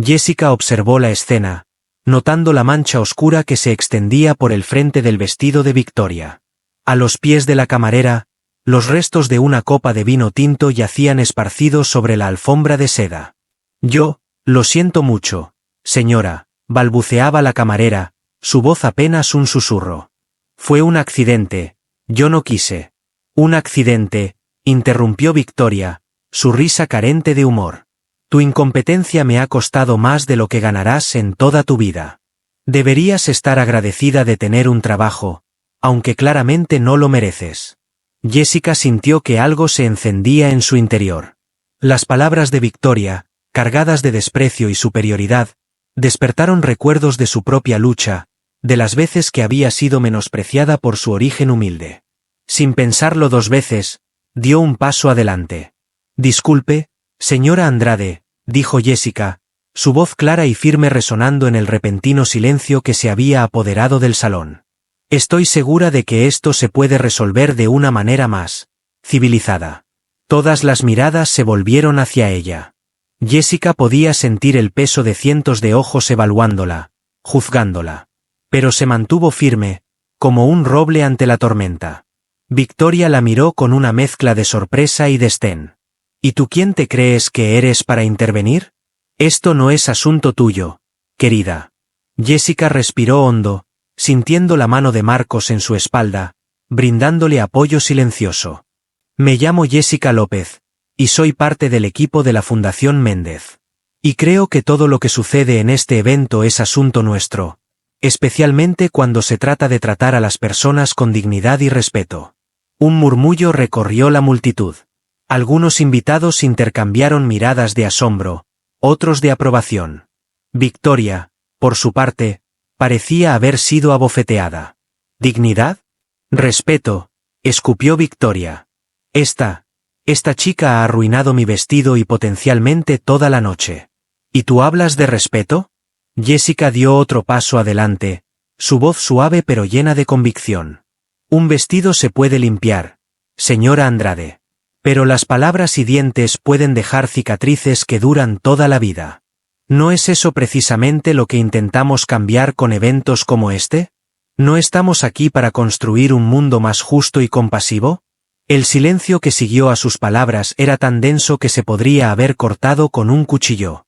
Jessica observó la escena, notando la mancha oscura que se extendía por el frente del vestido de Victoria. A los pies de la camarera, los restos de una copa de vino tinto yacían esparcidos sobre la alfombra de seda. Yo, lo siento mucho, señora, balbuceaba la camarera, su voz apenas un susurro. Fue un accidente, yo no quise. Un accidente, interrumpió Victoria, su risa carente de humor. Tu incompetencia me ha costado más de lo que ganarás en toda tu vida. Deberías estar agradecida de tener un trabajo, aunque claramente no lo mereces. Jessica sintió que algo se encendía en su interior. Las palabras de Victoria, cargadas de desprecio y superioridad, despertaron recuerdos de su propia lucha, de las veces que había sido menospreciada por su origen humilde. Sin pensarlo dos veces, dio un paso adelante. Disculpe, señora Andrade, dijo Jessica, su voz clara y firme resonando en el repentino silencio que se había apoderado del salón. Estoy segura de que esto se puede resolver de una manera más civilizada. Todas las miradas se volvieron hacia ella. Jessica podía sentir el peso de cientos de ojos evaluándola, juzgándola. Pero se mantuvo firme, como un roble ante la tormenta. Victoria la miró con una mezcla de sorpresa y desdén. ¿Y tú quién te crees que eres para intervenir? Esto no es asunto tuyo, querida. Jessica respiró hondo, sintiendo la mano de Marcos en su espalda, brindándole apoyo silencioso. Me llamo Jessica López, y soy parte del equipo de la Fundación Méndez. Y creo que todo lo que sucede en este evento es asunto nuestro, especialmente cuando se trata de tratar a las personas con dignidad y respeto. Un murmullo recorrió la multitud. Algunos invitados intercambiaron miradas de asombro, otros de aprobación. Victoria, por su parte, parecía haber sido abofeteada. ¿Dignidad? Respeto, escupió Victoria. Esta chica ha arruinado mi vestido y potencialmente toda la noche. ¿Y tú hablas de respeto? Jessica dio otro paso adelante, su voz suave pero llena de convicción. Un vestido se puede limpiar, señora Andrade. Pero las palabras y dientes pueden dejar cicatrices que duran toda la vida. ¿No es eso precisamente lo que intentamos cambiar con eventos como este? ¿No estamos aquí para construir un mundo más justo y compasivo? El silencio que siguió a sus palabras era tan denso que se podría haber cortado con un cuchillo.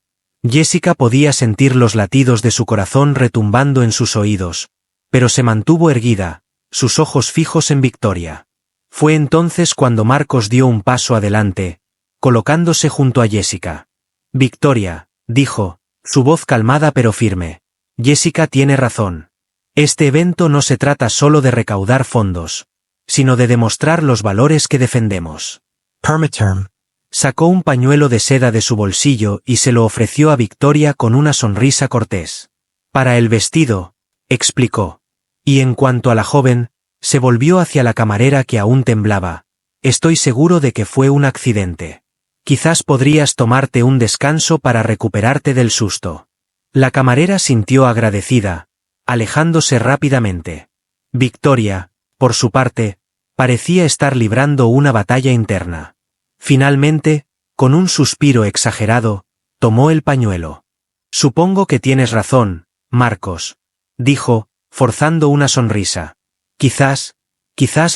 Jessica podía sentir los latidos de su corazón retumbando en sus oídos, pero se mantuvo erguida, sus ojos fijos en Victoria. Fue entonces cuando Marcos dio un paso adelante, colocándose junto a Jessica. Victoria, dijo, su voz calmada pero firme. Jessica tiene razón. Este evento no se trata solo de recaudar fondos, sino de demostrar los valores que defendemos. Permaterm. Sacó un pañuelo de seda de su bolsillo y se lo ofreció a Victoria con una sonrisa cortés. Para el vestido, explicó. Y en cuanto a la joven, se volvió hacia la camarera que aún temblaba. Estoy seguro de que fue un accidente. Quizás podrías tomarte un descanso para recuperarte del susto. La camarera sintió agradecida, alejándose rápidamente. Victoria, por su parte, parecía estar librando una batalla interna. Finalmente, con un suspiro exagerado, tomó el pañuelo. Supongo que tienes razón, Marcos, dijo, forzando una sonrisa. Quizás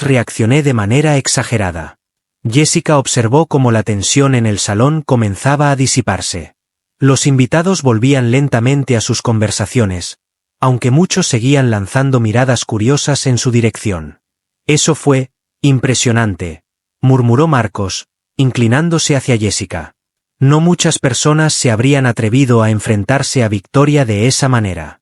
reaccioné de manera exagerada. Jessica observó cómo la tensión en el salón comenzaba a disiparse. Los invitados volvían lentamente a sus conversaciones, aunque muchos seguían lanzando miradas curiosas en su dirección. Eso fue impresionante, murmuró Marcos, inclinándose hacia Jessica. No muchas personas se habrían atrevido a enfrentarse a Victoria de esa manera.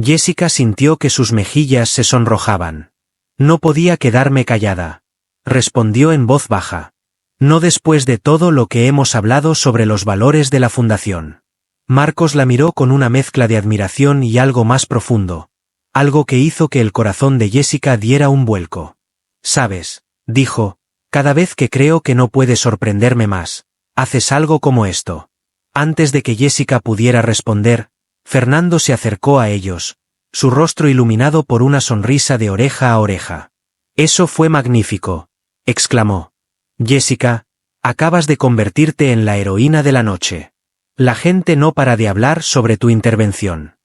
Jessica sintió que sus mejillas se sonrojaban. No podía quedarme callada, respondió en voz baja. No después de todo lo que hemos hablado sobre los valores de la fundación. Marcos la miró con una mezcla de admiración y algo más profundo, algo que hizo que el corazón de Jessica diera un vuelco. Sabes, dijo, cada vez que creo que no puedes sorprenderme más, haces algo como esto. Antes de que Jessica pudiera responder, Fernando se acercó a ellos, su rostro iluminado por una sonrisa de oreja a oreja. Eso fue magnífico, exclamó. Jessica, Acabas de convertirte en la heroína de la noche. La gente no para de hablar sobre tu intervención.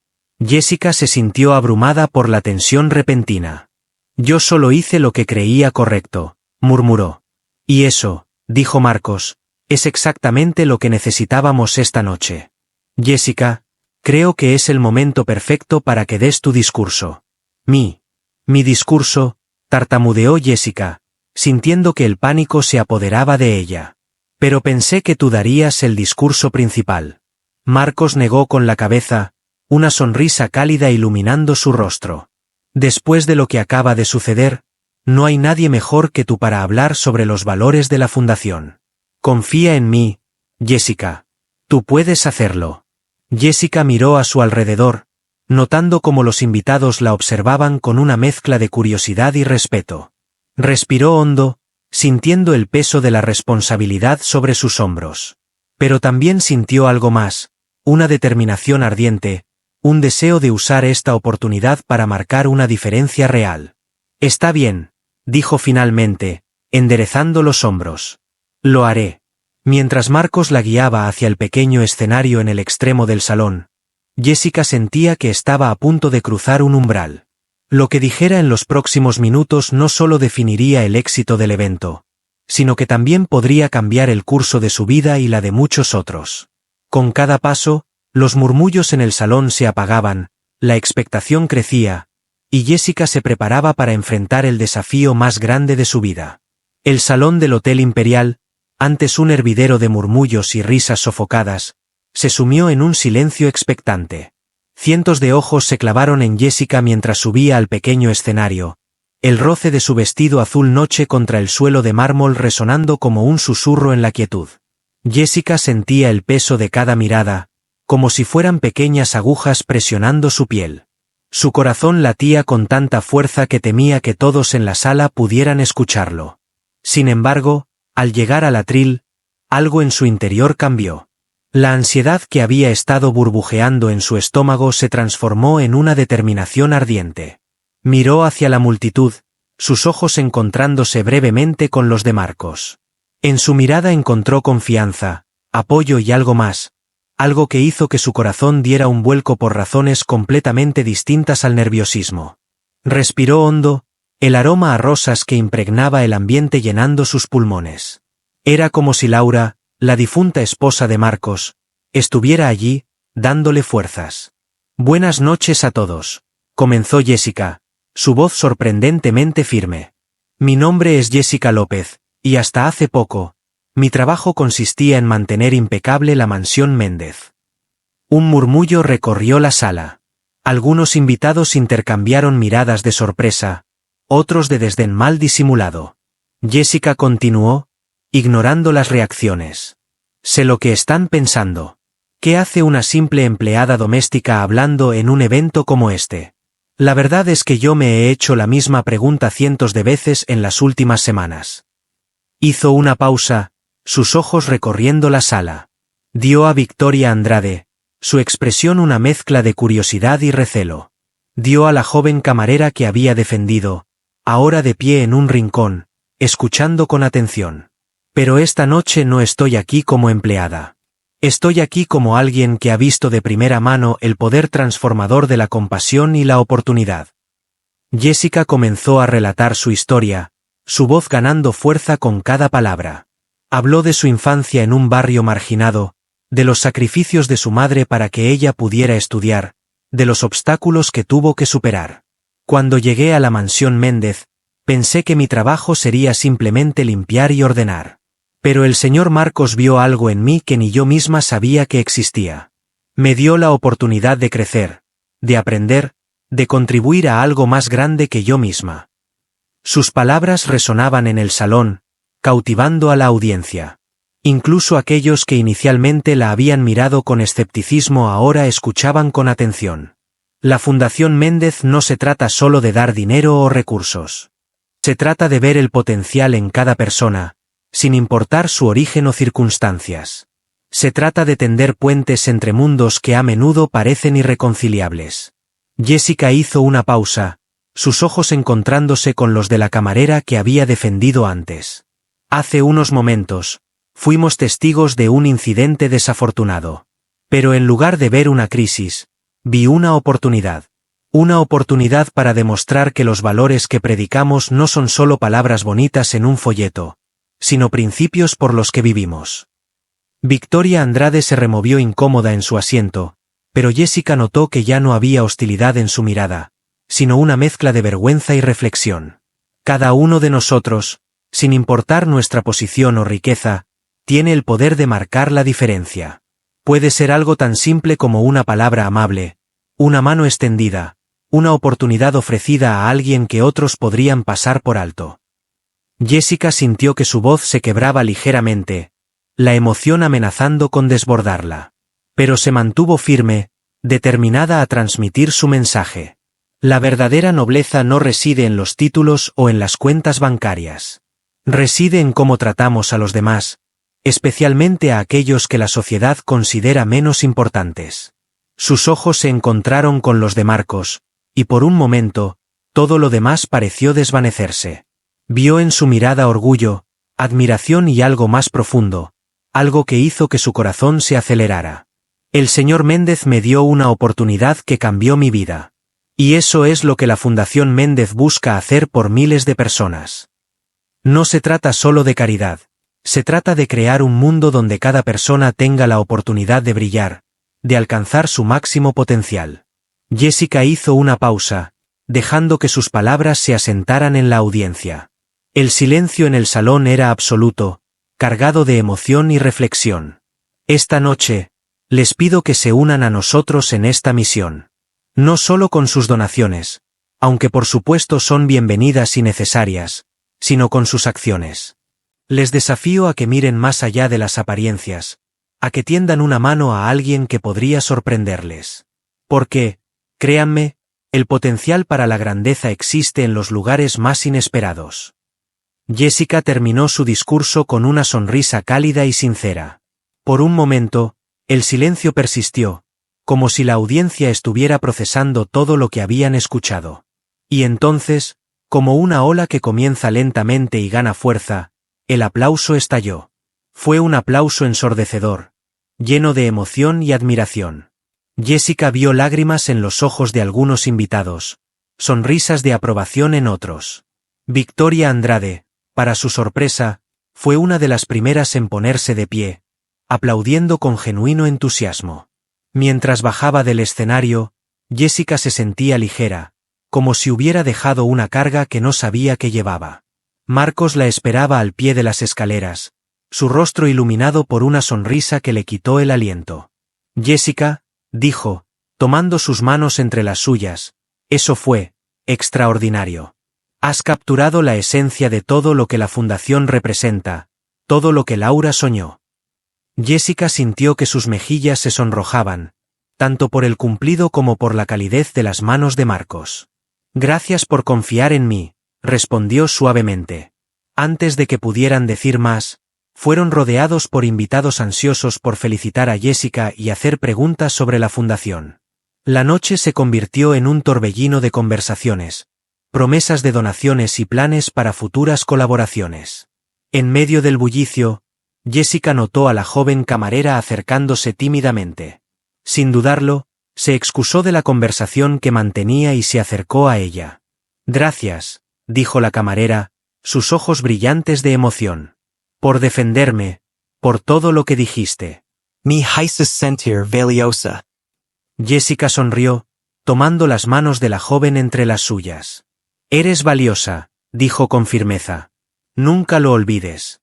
Jessica se sintió abrumada por la tensión repentina. Yo solo hice lo que creía correcto, murmuró. Y eso, dijo Marcos, es exactamente lo que necesitábamos esta noche. Jessica, creo que es el momento perfecto para que des tu discurso. Mi discurso, tartamudeó Jessica, sintiendo que el pánico se apoderaba de ella. Pero pensé que tú darías el discurso principal. Marcos negó con la cabeza, una sonrisa cálida iluminando su rostro. Después de lo que acaba de suceder, no hay nadie mejor que tú para hablar sobre los valores de la fundación. Confía en mí, Jessica. Tú puedes hacerlo. Jessica miró a su alrededor, notando cómo los invitados la observaban con una mezcla de curiosidad y respeto. Respiró hondo, sintiendo el peso de la responsabilidad sobre sus hombros. Pero también sintió algo más, una determinación ardiente, un deseo de usar esta oportunidad para marcar una diferencia real. Está bien, dijo finalmente, enderezando los hombros. Lo haré. Mientras Marcos la guiaba hacia el pequeño escenario en el extremo del salón, Jessica sentía que estaba a punto de cruzar un umbral. Lo que dijera en los próximos minutos no solo definiría el éxito del evento, sino que también podría cambiar el curso de su vida y la de muchos otros. Con cada paso, los murmullos en el salón se apagaban, la expectación crecía, y Jessica se preparaba para enfrentar el desafío más grande de su vida. El salón del Hotel Imperial, antes un hervidero de murmullos y risas sofocadas, se sumió en un silencio expectante. Cientos de ojos se clavaron en Jessica mientras subía al pequeño escenario, el roce de su vestido azul noche contra el suelo de mármol resonando como un susurro en la quietud. Jessica sentía el peso de cada mirada, como si fueran pequeñas agujas presionando su piel. Su corazón latía con tanta fuerza que temía que todos en la sala pudieran escucharlo. Sin embargo, al llegar al atril, algo en su interior cambió. La ansiedad que había estado burbujeando en su estómago se transformó en una determinación ardiente. Miró hacia la multitud, sus ojos encontrándose brevemente con los de Marcos. En su mirada encontró confianza, apoyo y algo más, algo que hizo que su corazón diera un vuelco por razones completamente distintas al nerviosismo. Respiró hondo, el aroma a rosas que impregnaba el ambiente llenando sus pulmones. Era como si Laura, la difunta esposa de Marcos, estuviera allí, dándole fuerzas. Buenas noches a todos, comenzó Jessica, su voz sorprendentemente firme. Mi nombre es Jessica López, y hasta hace poco, mi trabajo consistía en mantener impecable la mansión Méndez. Un murmullo recorrió la sala. Algunos invitados intercambiaron miradas de sorpresa, otros de desdén mal disimulado. Jessica continuó, ignorando las reacciones. Sé lo que están pensando. ¿Qué hace una simple empleada doméstica hablando en un evento como este? La verdad es que yo me he hecho la misma pregunta cientos de veces en las últimas semanas. Hizo una pausa, sus ojos recorriendo la sala. Dio a Victoria Andrade, su expresión una mezcla de curiosidad y recelo. Dio a la joven camarera que había defendido, ahora de pie en un rincón, escuchando con atención. Pero esta noche no estoy aquí como empleada. Estoy aquí como alguien que ha visto de primera mano el poder transformador de la compasión y la oportunidad. Jessica comenzó a relatar su historia, su voz ganando fuerza con cada palabra. Habló de su infancia en un barrio marginado, de los sacrificios de su madre para que ella pudiera estudiar, de los obstáculos que tuvo que superar. Cuando llegué a la mansión Méndez, pensé que mi trabajo sería simplemente limpiar y ordenar. Pero el señor Marcos vio algo en mí que ni yo misma sabía que existía. Me dio la oportunidad de crecer, de aprender, de contribuir a algo más grande que yo misma. Sus palabras resonaban en el salón, cautivando a la audiencia. Incluso aquellos que inicialmente la habían mirado con escepticismo ahora escuchaban con atención. La Fundación Méndez no se trata solo de dar dinero o recursos. Se trata de ver el potencial en cada persona, sin importar su origen o circunstancias. Se trata de tender puentes entre mundos que a menudo parecen irreconciliables. Jessica hizo una pausa, sus ojos encontrándose con los de la camarera que había defendido antes. Hace unos momentos, Fuimos testigos de un incidente desafortunado. Pero en lugar de ver una crisis, vi una oportunidad. Una oportunidad para demostrar que los valores que predicamos no son solo palabras bonitas en un folleto, sino principios por los que vivimos. Victoria Andrade se removió incómoda en su asiento, pero Jessica notó que ya no había hostilidad en su mirada, sino una mezcla de vergüenza y reflexión. Cada uno de nosotros, sin importar nuestra posición o riqueza, tiene el poder de marcar la diferencia. Puede ser algo tan simple como una palabra amable, una mano extendida, una oportunidad ofrecida a alguien que otros podrían pasar por alto. Jessica sintió que su voz se quebraba ligeramente, la emoción amenazando con desbordarla. Pero se mantuvo firme, determinada a transmitir su mensaje. La verdadera nobleza no reside en los títulos o en las cuentas bancarias. Reside en cómo tratamos a los demás, especialmente a aquellos que la sociedad considera menos importantes. Sus ojos se encontraron con los de Marcos, y por un momento, todo lo demás pareció desvanecerse. Vio en su mirada orgullo, admiración y algo más profundo, algo que hizo que su corazón se acelerara. El señor Méndez me dio una oportunidad que cambió mi vida. Y eso es lo que la Fundación Méndez busca hacer por miles de personas. No se trata solo de caridad, se trata de crear un mundo donde cada persona tenga la oportunidad de brillar, de alcanzar su máximo potencial. Jessica hizo una pausa, dejando que sus palabras se asentaran en la audiencia. El silencio en el salón era absoluto, cargado de emoción y reflexión. Esta noche, les pido que se unan a nosotros en esta misión. No solo con sus donaciones, aunque por supuesto son bienvenidas y necesarias, sino con sus acciones. Les desafío a que miren más allá de las apariencias, a que tiendan una mano a alguien que podría sorprenderles. Porque, créanme, el potencial para la grandeza existe en los lugares más inesperados. Jessica terminó su discurso con una sonrisa cálida y sincera. Por un momento, el silencio persistió, como si la audiencia estuviera procesando todo lo que habían escuchado. Y entonces, como una ola que comienza lentamente y gana fuerza, el aplauso estalló. Fue un aplauso ensordecedor, lleno de emoción y admiración. Jessica vio lágrimas en los ojos de algunos invitados, sonrisas de aprobación en otros. Victoria Andrade, para su sorpresa, fue una de las primeras en ponerse de pie, aplaudiendo con genuino entusiasmo. Mientras bajaba del escenario, Jessica se sentía ligera, como si hubiera dejado una carga que no sabía que llevaba. Marcos la esperaba al pie de las escaleras, su rostro iluminado por una sonrisa que le quitó el aliento. Jessica, dijo, tomando sus manos entre las suyas, eso fue extraordinario. Has capturado la esencia de todo lo que la Fundación representa, todo lo que Laura soñó. Jessica sintió que sus mejillas se sonrojaban, tanto por el cumplido como por la calidez de las manos de Marcos. Gracias por confiar en mí, respondió suavemente. Antes de que pudieran decir más, fueron rodeados por invitados ansiosos por felicitar a Jessica y hacer preguntas sobre la Fundación. La noche se convirtió en un torbellino de conversaciones, promesas de donaciones y planes para futuras colaboraciones. En medio del bullicio, Jessica notó a la joven camarera acercándose tímidamente. Sin dudarlo, se excusó de la conversación que mantenía y se acercó a ella. Gracias, dijo la camarera, sus ojos brillantes de emoción. Por defenderme, por todo lo que dijiste. Mi heises sentir valiosa. Jessica sonrió, tomando las manos de la joven entre las suyas. Eres valiosa, dijo con firmeza. Nunca lo olvides.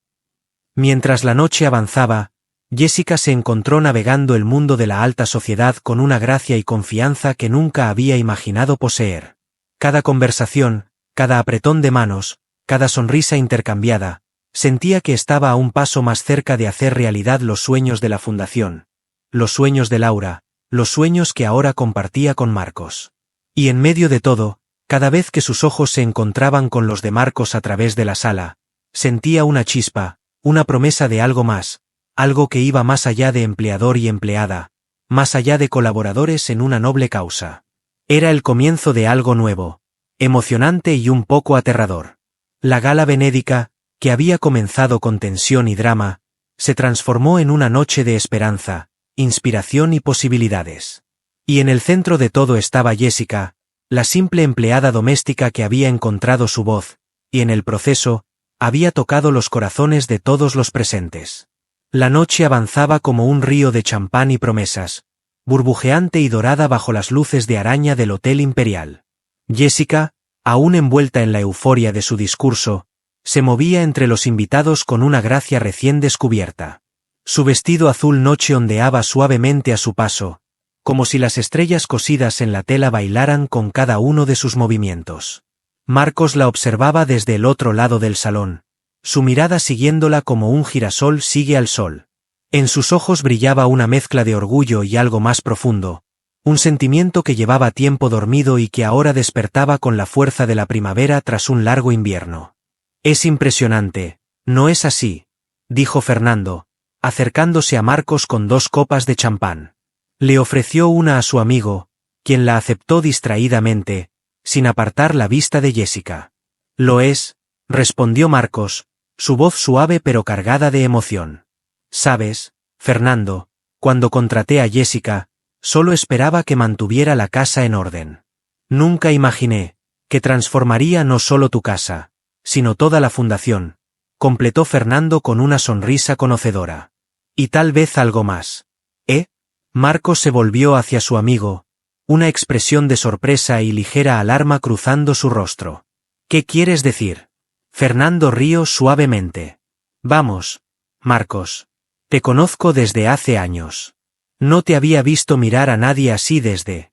Mientras la noche avanzaba, Jessica se encontró navegando el mundo de la alta sociedad con una gracia y confianza que nunca había imaginado poseer. Cada conversación, cada apretón de manos, cada sonrisa intercambiada, sentía que estaba a un paso más cerca de hacer realidad los sueños de la Fundación, los sueños de Laura, los sueños que ahora compartía con Marcos. Y en medio de todo, cada vez que sus ojos se encontraban con los de Marcos a través de la sala, sentía una chispa, una promesa de algo más, algo que iba más allá de empleador y empleada, más allá de colaboradores en una noble causa. Era el comienzo de algo nuevo, emocionante y un poco aterrador. La gala benédica, que había comenzado con tensión y drama, se transformó en una noche de esperanza, inspiración y posibilidades. Y en el centro de todo estaba Jessica, la simple empleada doméstica que había encontrado su voz, y en el proceso, había tocado los corazones de todos los presentes. La noche avanzaba como un río de champán y promesas, burbujeante y dorada bajo las luces de araña del Hotel Imperial. Jessica, aún envuelta en la euforia de su discurso, se movía entre los invitados con una gracia recién descubierta. Su vestido azul noche ondeaba suavemente a su paso, como si las estrellas cosidas en la tela bailaran con cada uno de sus movimientos. Marcos la observaba desde el otro lado del salón, su mirada siguiéndola como un girasol sigue al sol. En sus ojos brillaba una mezcla de orgullo y algo más profundo, un sentimiento que llevaba tiempo dormido y que ahora despertaba con la fuerza de la primavera tras un largo invierno. «Es impresionante, ¿no es así?», dijo Fernando, acercándose a Marcos con 2 copas de champán. Le ofreció una a su amigo, quien la aceptó distraídamente, sin apartar la vista de Jessica. «Lo es», respondió Marcos, su voz suave pero cargada de emoción. «Sabes, Fernando, cuando contraté a Jessica, solo esperaba que mantuviera la casa en orden. Nunca imaginé que transformaría no solo tu casa, sino toda la fundación», completó Fernando con una sonrisa conocedora. «Y tal vez algo más. ¿Eh?». Marcos se volvió hacia su amigo, una expresión de sorpresa y ligera alarma cruzando su rostro. «¿Qué quieres decir?». Fernando rió suavemente. «Vamos, Marcos. Te conozco desde hace años. No te había visto mirar a nadie así desde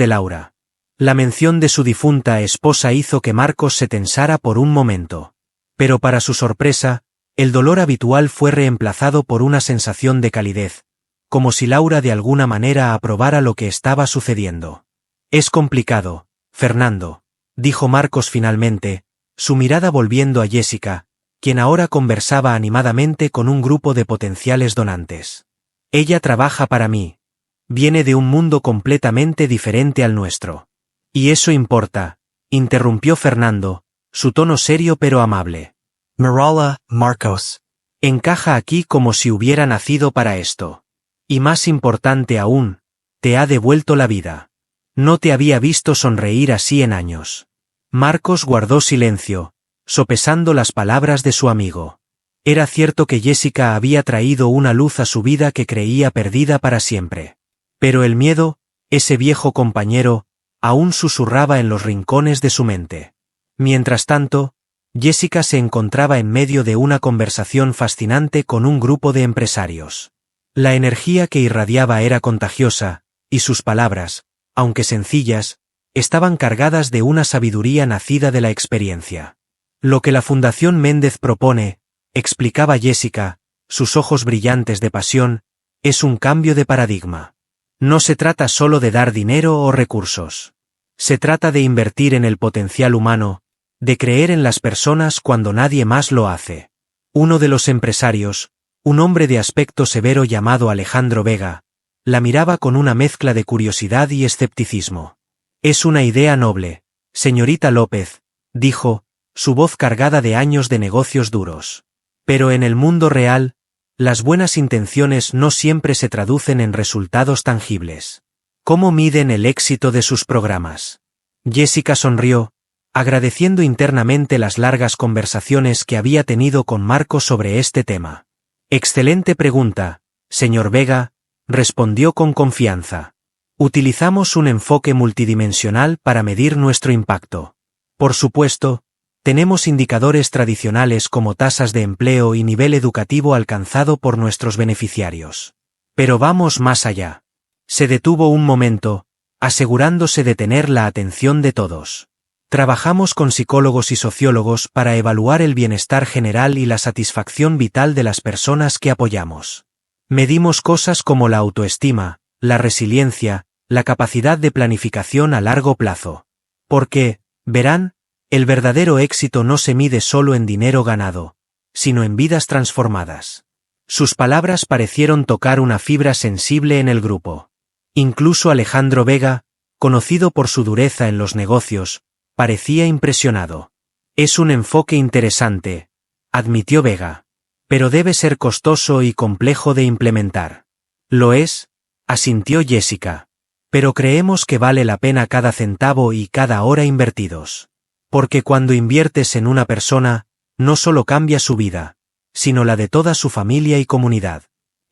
Laura». La mención de su difunta esposa hizo que Marcos se tensara por un momento. Pero para su sorpresa, el dolor habitual fue reemplazado por una sensación de calidez, como si Laura de alguna manera aprobara lo que estaba sucediendo. «Es complicado, Fernando», dijo Marcos finalmente, su mirada volviendo a Jessica, quien ahora conversaba animadamente con un grupo de potenciales donantes. «Ella trabaja para mí. Viene de un mundo completamente diferente al nuestro». «Y eso importa», interrumpió Fernando, su tono serio pero amable. Marala, Marcos. «Encaja aquí como si hubiera nacido para esto. Y más importante aún, te ha devuelto la vida. No te había visto sonreír así en años». Marcos guardó silencio, sopesando las palabras de su amigo. Era cierto que Jessica había traído una luz a su vida que creía perdida para siempre. Pero el miedo, ese viejo compañero, aún susurraba en los rincones de su mente. Mientras tanto, Jessica se encontraba en medio de una conversación fascinante con un grupo de empresarios. La energía que irradiaba era contagiosa, y sus palabras, aunque sencillas, estaban cargadas de una sabiduría nacida de la experiencia. «Lo que la Fundación Méndez propone», explicaba Jessica, sus ojos brillantes de pasión, «es un cambio de paradigma. No se trata solo de dar dinero o recursos. Se trata de invertir en el potencial humano, de creer en las personas cuando nadie más lo hace». Uno de los empresarios, un hombre de aspecto severo llamado Alejandro Vega, la miraba con una mezcla de curiosidad y escepticismo. «Es una idea noble, señorita López», dijo, su voz cargada de años de negocios duros. «Pero en el mundo real, las buenas intenciones no siempre se traducen en resultados tangibles. ¿Cómo miden el éxito de sus programas?». Jessica sonrió, agradeciendo internamente las largas conversaciones que había tenido con Marcos sobre este tema. «Excelente pregunta, señor Vega», respondió con confianza. «Utilizamos un enfoque multidimensional para medir nuestro impacto. Por supuesto, tenemos indicadores tradicionales como tasas de empleo y nivel educativo alcanzado por nuestros beneficiarios. Pero vamos más allá». Se detuvo un momento, asegurándose de tener la atención de todos. «Trabajamos con psicólogos y sociólogos para evaluar el bienestar general y la satisfacción vital de las personas que apoyamos. Medimos cosas como la autoestima, la resiliencia, la capacidad de planificación a largo plazo. Porque, verán, el verdadero éxito no se mide solo en dinero ganado, sino en vidas transformadas». Sus palabras parecieron tocar una fibra sensible en el grupo. Incluso Alejandro Vega, conocido por su dureza en los negocios, parecía impresionado. «Es un enfoque interesante», admitió Vega. Pero debe ser costoso y complejo de implementar. Lo es, asintió Jessica. Pero creemos que vale la pena cada centavo y cada hora invertidos. Porque cuando inviertes en una persona, no solo cambia su vida, sino la de toda su familia y comunidad.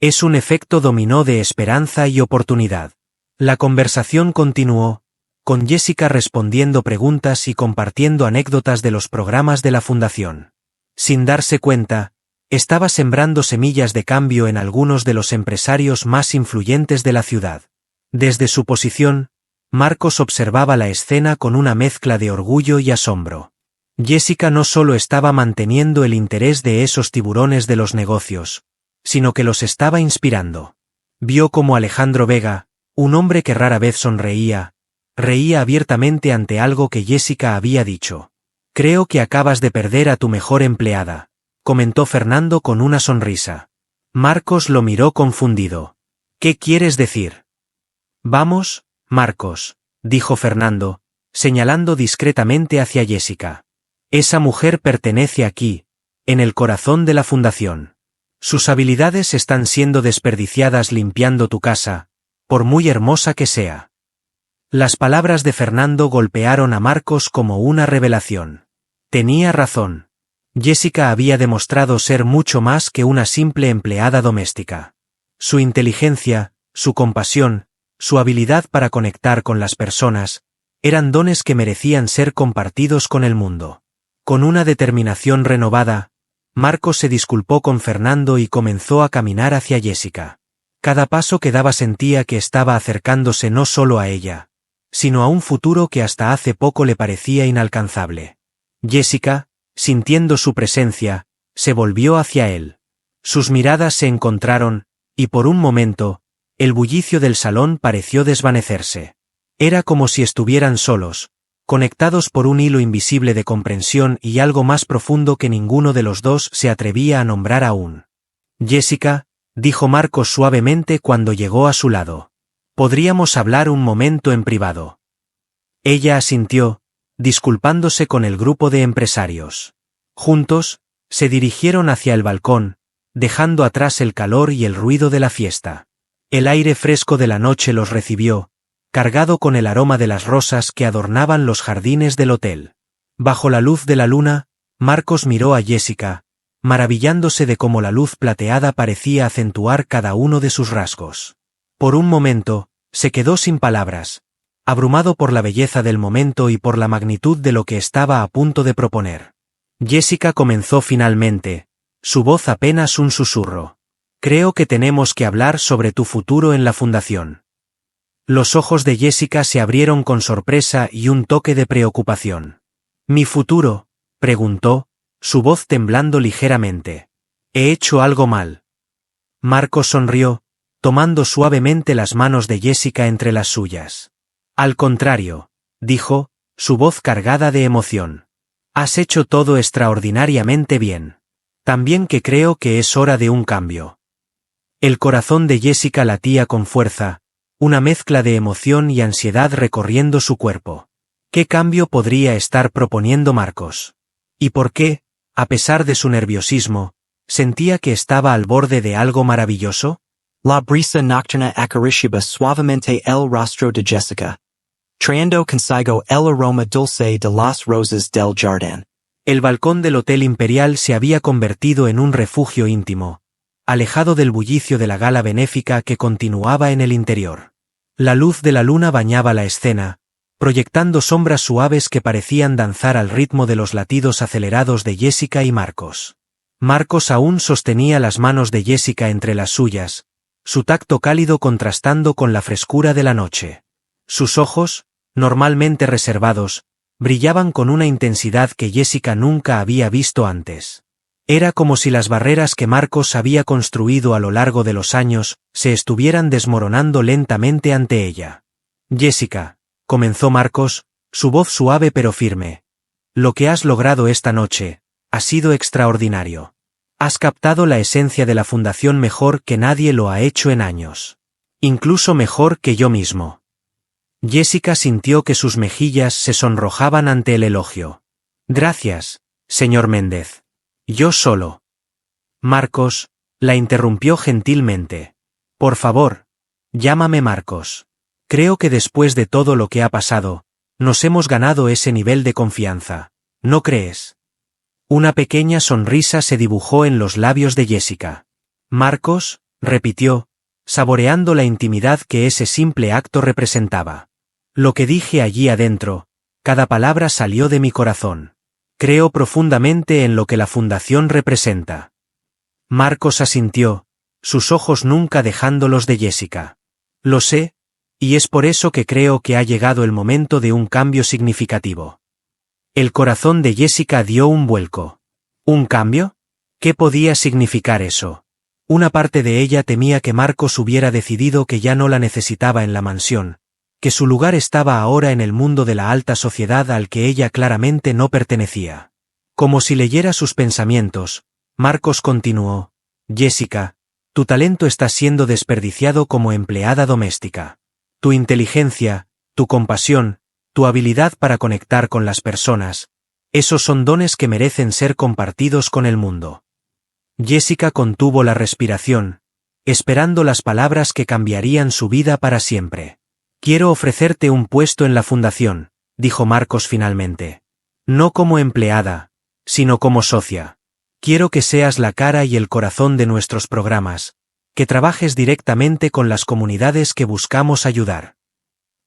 Es un efecto dominó de esperanza y oportunidad. La conversación continuó, con Jessica respondiendo preguntas y compartiendo anécdotas de los programas de la fundación. Sin darse cuenta, estaba sembrando semillas de cambio en algunos de los empresarios más influyentes de la ciudad. Desde su posición, Marcos observaba la escena con una mezcla de orgullo y asombro. Jessica no solo estaba manteniendo el interés de esos tiburones de los negocios, sino que los estaba inspirando. Vio como Alejandro Vega, un hombre que rara vez sonreía, reía abiertamente ante algo que Jessica había dicho. Creo que acabas de perder a tu mejor empleada, comentó Fernando con una sonrisa. Marcos lo miró confundido. ¿Qué quieres decir? Vamos, Marcos, dijo Fernando, señalando discretamente hacia Jessica. Esa mujer pertenece aquí, en el corazón de la fundación. Sus habilidades están siendo desperdiciadas limpiando tu casa, por muy hermosa que sea. Las palabras de Fernando golpearon a Marcos como una revelación. Tenía razón. Jessica había demostrado ser mucho más que una simple empleada doméstica. Su inteligencia, su compasión, su habilidad para conectar con las personas, eran dones que merecían ser compartidos con el mundo. Con una determinación renovada, Marcos se disculpó con Fernando y comenzó a caminar hacia Jessica. Cada paso que daba sentía que estaba acercándose no solo a ella, sino a un futuro que hasta hace poco le parecía inalcanzable. Jessica, sintiendo su presencia, se volvió hacia él. Sus miradas se encontraron, y por un momento, el bullicio del salón pareció desvanecerse. Era como si estuvieran solos, conectados por un hilo invisible de comprensión y algo más profundo que ninguno de los dos se atrevía a nombrar aún. Jessica, dijo Marcos suavemente cuando llegó a su lado. Podríamos hablar un momento en privado. Ella asintió, disculpándose con el grupo de empresarios. Juntos, se dirigieron hacia el balcón, dejando atrás el calor y el ruido de la fiesta. El aire fresco de la noche los recibió, cargado con el aroma de las rosas que adornaban los jardines del hotel. Bajo la luz de la luna, Marcos miró a Jessica, maravillándose de cómo la luz plateada parecía acentuar cada uno de sus rasgos. Por un momento, se quedó sin palabras, abrumado por la belleza del momento y por la magnitud de lo que estaba a punto de proponer. Jessica comenzó finalmente, su voz apenas un susurro. Creo que tenemos que hablar sobre tu futuro en la fundación. Los ojos de Jessica se abrieron con sorpresa y un toque de preocupación. ¿Mi futuro?, preguntó, su voz temblando ligeramente. ¿He hecho algo mal? Marcos sonrió, tomando suavemente las manos de Jessica entre las suyas. Al contrario, dijo, su voz cargada de emoción. Has hecho todo extraordinariamente bien. También que creo que es hora de un cambio. El corazón de Jessica latía con fuerza, una mezcla de emoción y ansiedad recorriendo su cuerpo. ¿Qué cambio podría estar proponiendo Marcos? ¿Y por qué, a pesar de su nerviosismo, sentía que estaba al borde de algo maravilloso? La brisa nocturna acariciaba suavemente el rostro de Jessica, trayendo consigo el aroma dulce de las rosas del jardín. El balcón del Hotel Imperial se había convertido en un refugio íntimo, alejado del bullicio de la gala benéfica que continuaba en el interior. La luz de la luna bañaba la escena, proyectando sombras suaves que parecían danzar al ritmo de los latidos acelerados de Jessica y Marcos. Marcos aún sostenía las manos de Jessica entre las suyas, su tacto cálido contrastando con la frescura de la noche. Sus ojos, normalmente reservados, brillaban con una intensidad que Jessica nunca había visto antes. Era como si las barreras que Marcos había construido a lo largo de los años se estuvieran desmoronando lentamente ante ella. Jessica, comenzó Marcos, su voz suave pero firme. Lo que has logrado esta noche ha sido extraordinario. Has captado la esencia de la fundación mejor que nadie lo ha hecho en años. Incluso mejor que yo mismo. Jessica sintió que sus mejillas se sonrojaban ante el elogio. Gracias, señor Méndez. Yo solo Marcos, la interrumpió gentilmente. Por favor, llámame Marcos. Creo que después de todo lo que ha pasado, nos hemos ganado ese nivel de confianza, ¿no crees? Una pequeña sonrisa se dibujó en los labios de Jessica. Marcos, repitió, saboreando la intimidad que ese simple acto representaba. Lo que dije allí adentro, cada palabra salió de mi corazón. Creo profundamente en lo que la fundación representa. Marcos asintió, sus ojos nunca dejando los de Jessica. Lo sé, y es por eso que creo que ha llegado el momento de un cambio significativo. El corazón de Jessica dio un vuelco. ¿Un cambio? ¿Qué podía significar eso? Una parte de ella temía que Marcos hubiera decidido que ya no la necesitaba en la mansión, que su lugar estaba ahora en el mundo de la alta sociedad al que ella claramente no pertenecía. Como si leyera sus pensamientos, Marcos continuó: Jessica, tu talento está siendo desperdiciado como empleada doméstica. Tu inteligencia, tu compasión, tu habilidad para conectar con las personas, esos son dones que merecen ser compartidos con el mundo. Jessica contuvo la respiración, esperando las palabras que cambiarían su vida para siempre. Quiero ofrecerte un puesto en la fundación, dijo Marcos finalmente. No como empleada, sino como socia. Quiero que seas la cara y el corazón de nuestros programas, que trabajes directamente con las comunidades que buscamos ayudar.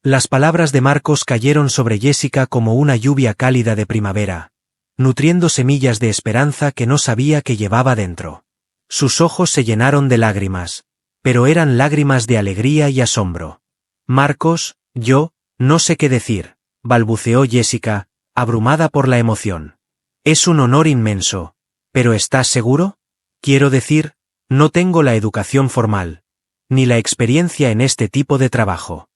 Las palabras de Marcos cayeron sobre Jessica como una lluvia cálida de primavera, nutriendo semillas de esperanza que no sabía que llevaba dentro. Sus ojos se llenaron de lágrimas, pero eran lágrimas de alegría y asombro. Marcos, yo, no sé qué decir, balbuceó Jessica, abrumada por la emoción. Es un honor inmenso, pero ¿estás seguro? Quiero decir, no tengo la educación formal, ni la experiencia en este tipo de trabajo.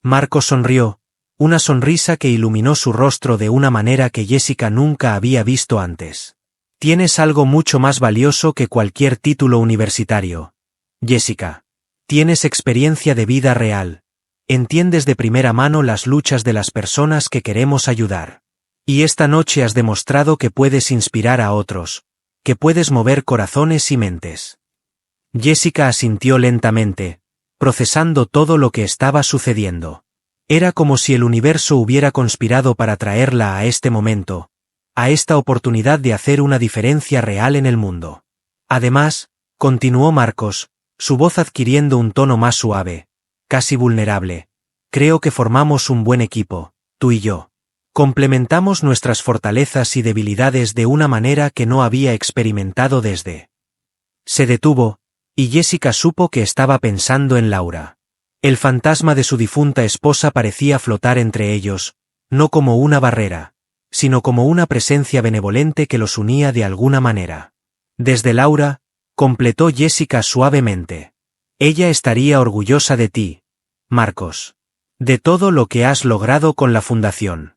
Marcos sonrió, una sonrisa que iluminó su rostro de una manera que Jessica nunca había visto antes. Tienes algo mucho más valioso que cualquier título universitario. Jessica, tienes experiencia de vida real. Entiendes de primera mano las luchas de las personas que queremos ayudar. Y esta noche has demostrado que puedes inspirar a otros, que puedes mover corazones y mentes. Jessica asintió lentamente, procesando todo lo que estaba sucediendo. Era como si el universo hubiera conspirado para traerla a este momento, a esta oportunidad de hacer una diferencia real en el mundo. Además, continuó Marcos, su voz adquiriendo un tono más suave, casi vulnerable, creo que formamos un buen equipo, tú y yo. Complementamos nuestras fortalezas y debilidades de una manera que no había experimentado desde. Se detuvo, y Jessica supo que estaba pensando en Laura. El fantasma de su difunta esposa parecía flotar entre ellos, no como una barrera, sino como una presencia benevolente que los unía de alguna manera. Desde Laura, completó Jessica suavemente. Ella estaría orgullosa de ti, Marcos. De todo lo que has logrado con la fundación.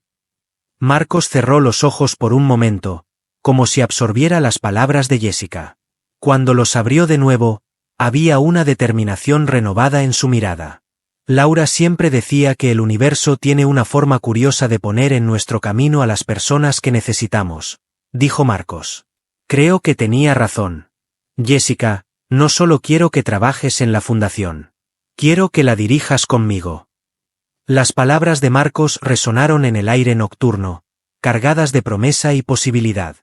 Marcos cerró los ojos por un momento, como si absorbiera las palabras de Jessica. Cuando los abrió de nuevo, había una determinación renovada en su mirada. Laura siempre decía que el universo tiene una forma curiosa de poner en nuestro camino a las personas que necesitamos, dijo Marcos. Creo que tenía razón. Jessica, no solo quiero que trabajes en la fundación. Quiero que la dirijas conmigo. Las palabras de Marcos resonaron en el aire nocturno, cargadas de promesa y posibilidad.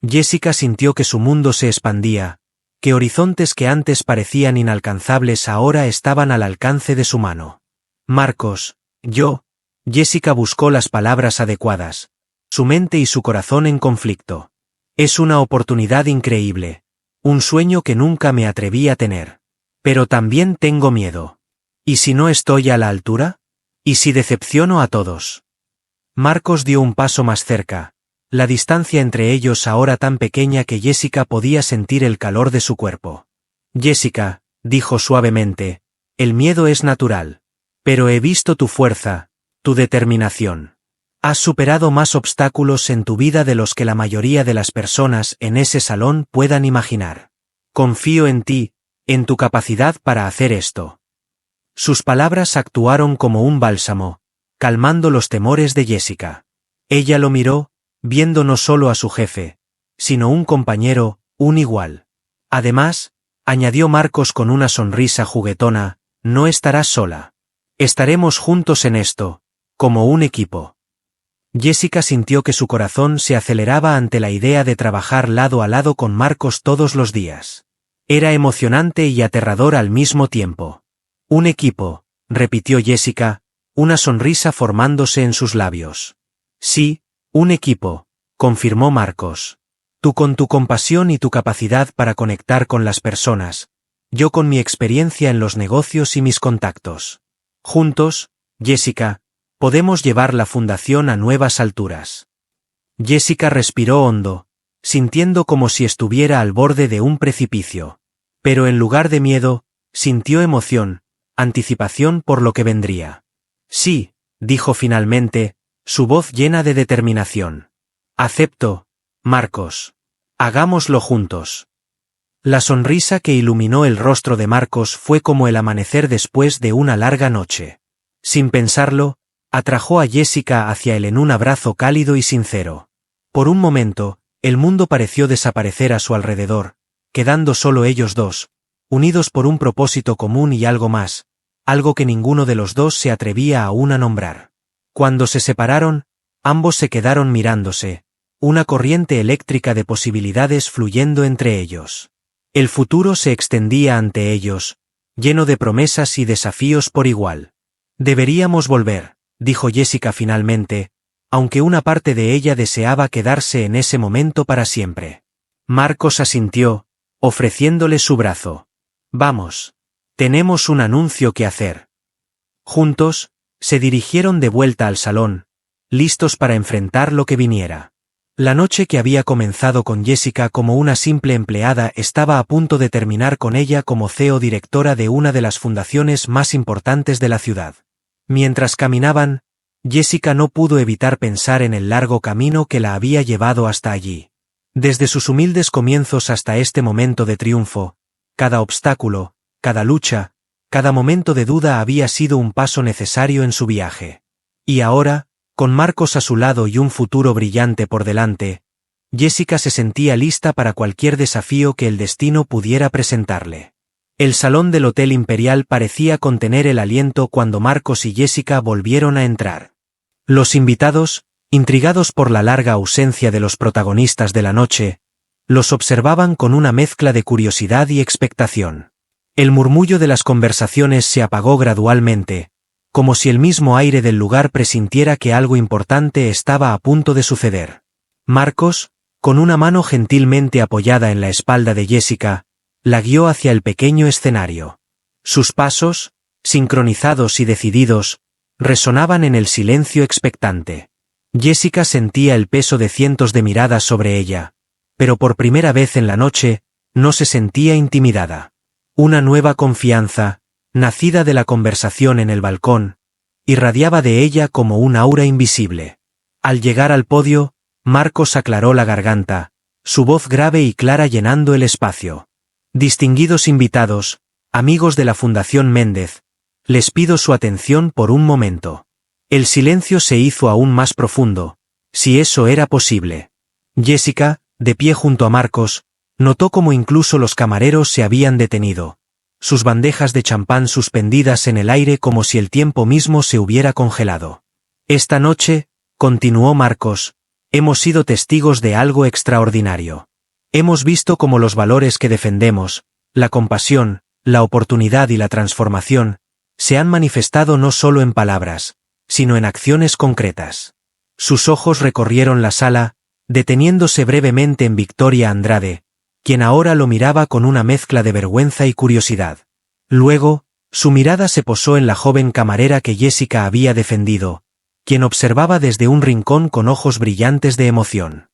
Jessica sintió que su mundo se expandía, que horizontes que antes parecían inalcanzables ahora estaban al alcance de su mano. Marcos, yo. Jessica buscó las palabras adecuadas, su mente y su corazón en conflicto. Es una oportunidad increíble, un sueño que nunca me atreví a tener. Pero también tengo miedo. ¿Y si no estoy a la altura? ¿Y si decepciono a todos? Marcos dio un paso más cerca, la distancia entre ellos ahora tan pequeña que Jessica podía sentir el calor de su cuerpo. Jessica, dijo suavemente, el miedo es natural. Pero he visto tu fuerza, tu determinación. Has superado más obstáculos en tu vida de los que la mayoría de las personas en ese salón puedan imaginar. Confío en ti, en tu capacidad para hacer esto. Sus palabras actuaron como un bálsamo, calmando los temores de Jessica. Ella lo miró, viendo no solo a su jefe, sino un compañero, un igual. Además, añadió Marcos con una sonrisa juguetona, no estarás sola. Estaremos juntos en esto, como un equipo. Jessica sintió que su corazón se aceleraba ante la idea de trabajar lado a lado con Marcos todos los días. Era emocionante y aterrador al mismo tiempo. Un equipo, repitió Jessica, una sonrisa formándose en sus labios. Sí, un equipo, confirmó Marcos. Tú con tu compasión y tu capacidad para conectar con las personas, yo con mi experiencia en los negocios y mis contactos. Juntos, Jessica, podemos llevar la fundación a nuevas alturas. Jessica respiró hondo, sintiendo como si estuviera al borde de un precipicio. Pero en lugar de miedo, sintió emoción, anticipación por lo que vendría. Sí, dijo finalmente, su voz llena de determinación. Acepto, Marcos. Hagámoslo juntos. La sonrisa que iluminó el rostro de Marcos fue como el amanecer después de una larga noche. Sin pensarlo, atrajo a Jessica hacia él en un abrazo cálido y sincero. Por un momento, el mundo pareció desaparecer a su alrededor, quedando solo ellos dos, unidos por un propósito común y algo más, algo que ninguno de los dos se atrevía aún a nombrar. Cuando se separaron, ambos se quedaron mirándose, una corriente eléctrica de posibilidades fluyendo entre ellos. El futuro se extendía ante ellos, lleno de promesas y desafíos por igual. Deberíamos volver, dijo Jessica finalmente, aunque una parte de ella deseaba quedarse en ese momento para siempre. Marcos asintió, ofreciéndole su brazo. Vamos. Tenemos un anuncio que hacer. Juntos, se dirigieron de vuelta al salón, listos para enfrentar lo que viniera. La noche que había comenzado con Jessica como una simple empleada estaba a punto de terminar con ella como CEO directora de una de las fundaciones más importantes de la ciudad. Mientras caminaban, Jessica no pudo evitar pensar en el largo camino que la había llevado hasta allí. Desde sus humildes comienzos hasta este momento de triunfo, cada obstáculo, cada lucha, cada momento de duda había sido un paso necesario en su viaje. Y ahora, con Marcos a su lado y un futuro brillante por delante, Jessica se sentía lista para cualquier desafío que el destino pudiera presentarle. El salón del Hotel Imperial parecía contener el aliento cuando Marcos y Jessica volvieron a entrar. Los invitados, intrigados por la larga ausencia de los protagonistas de la noche, los observaban con una mezcla de curiosidad y expectación. El murmullo de las conversaciones se apagó gradualmente, como si el mismo aire del lugar presintiera que algo importante estaba a punto de suceder. Marcos, con una mano gentilmente apoyada en la espalda de Jessica, la guió hacia el pequeño escenario. Sus pasos, sincronizados y decididos, resonaban en el silencio expectante. Jessica sentía el peso de cientos de miradas sobre ella, pero por primera vez en la noche, no se sentía intimidada. Una nueva confianza, nacida de la conversación en el balcón, irradiaba de ella como un aura invisible. Al llegar al podio, Marcos aclaró la garganta, su voz grave y clara llenando el espacio. Distinguidos invitados, amigos de la Fundación Méndez, les pido su atención por un momento. El silencio se hizo aún más profundo, si eso era posible. Jessica, de pie junto a Marcos, notó cómo incluso los camareros se habían detenido, sus bandejas de champán suspendidas en el aire como si el tiempo mismo se hubiera congelado. Esta noche, continuó Marcos, hemos sido testigos de algo extraordinario. Hemos visto cómo los valores que defendemos, la compasión, la oportunidad y la transformación, se han manifestado no solo en palabras, sino en acciones concretas. Sus ojos recorrieron la sala, deteniéndose brevemente en Victoria Andrade, quien ahora lo miraba con una mezcla de vergüenza y curiosidad. Luego, su mirada se posó en la joven camarera que Jessica había defendido, quien observaba desde un rincón con ojos brillantes de emoción.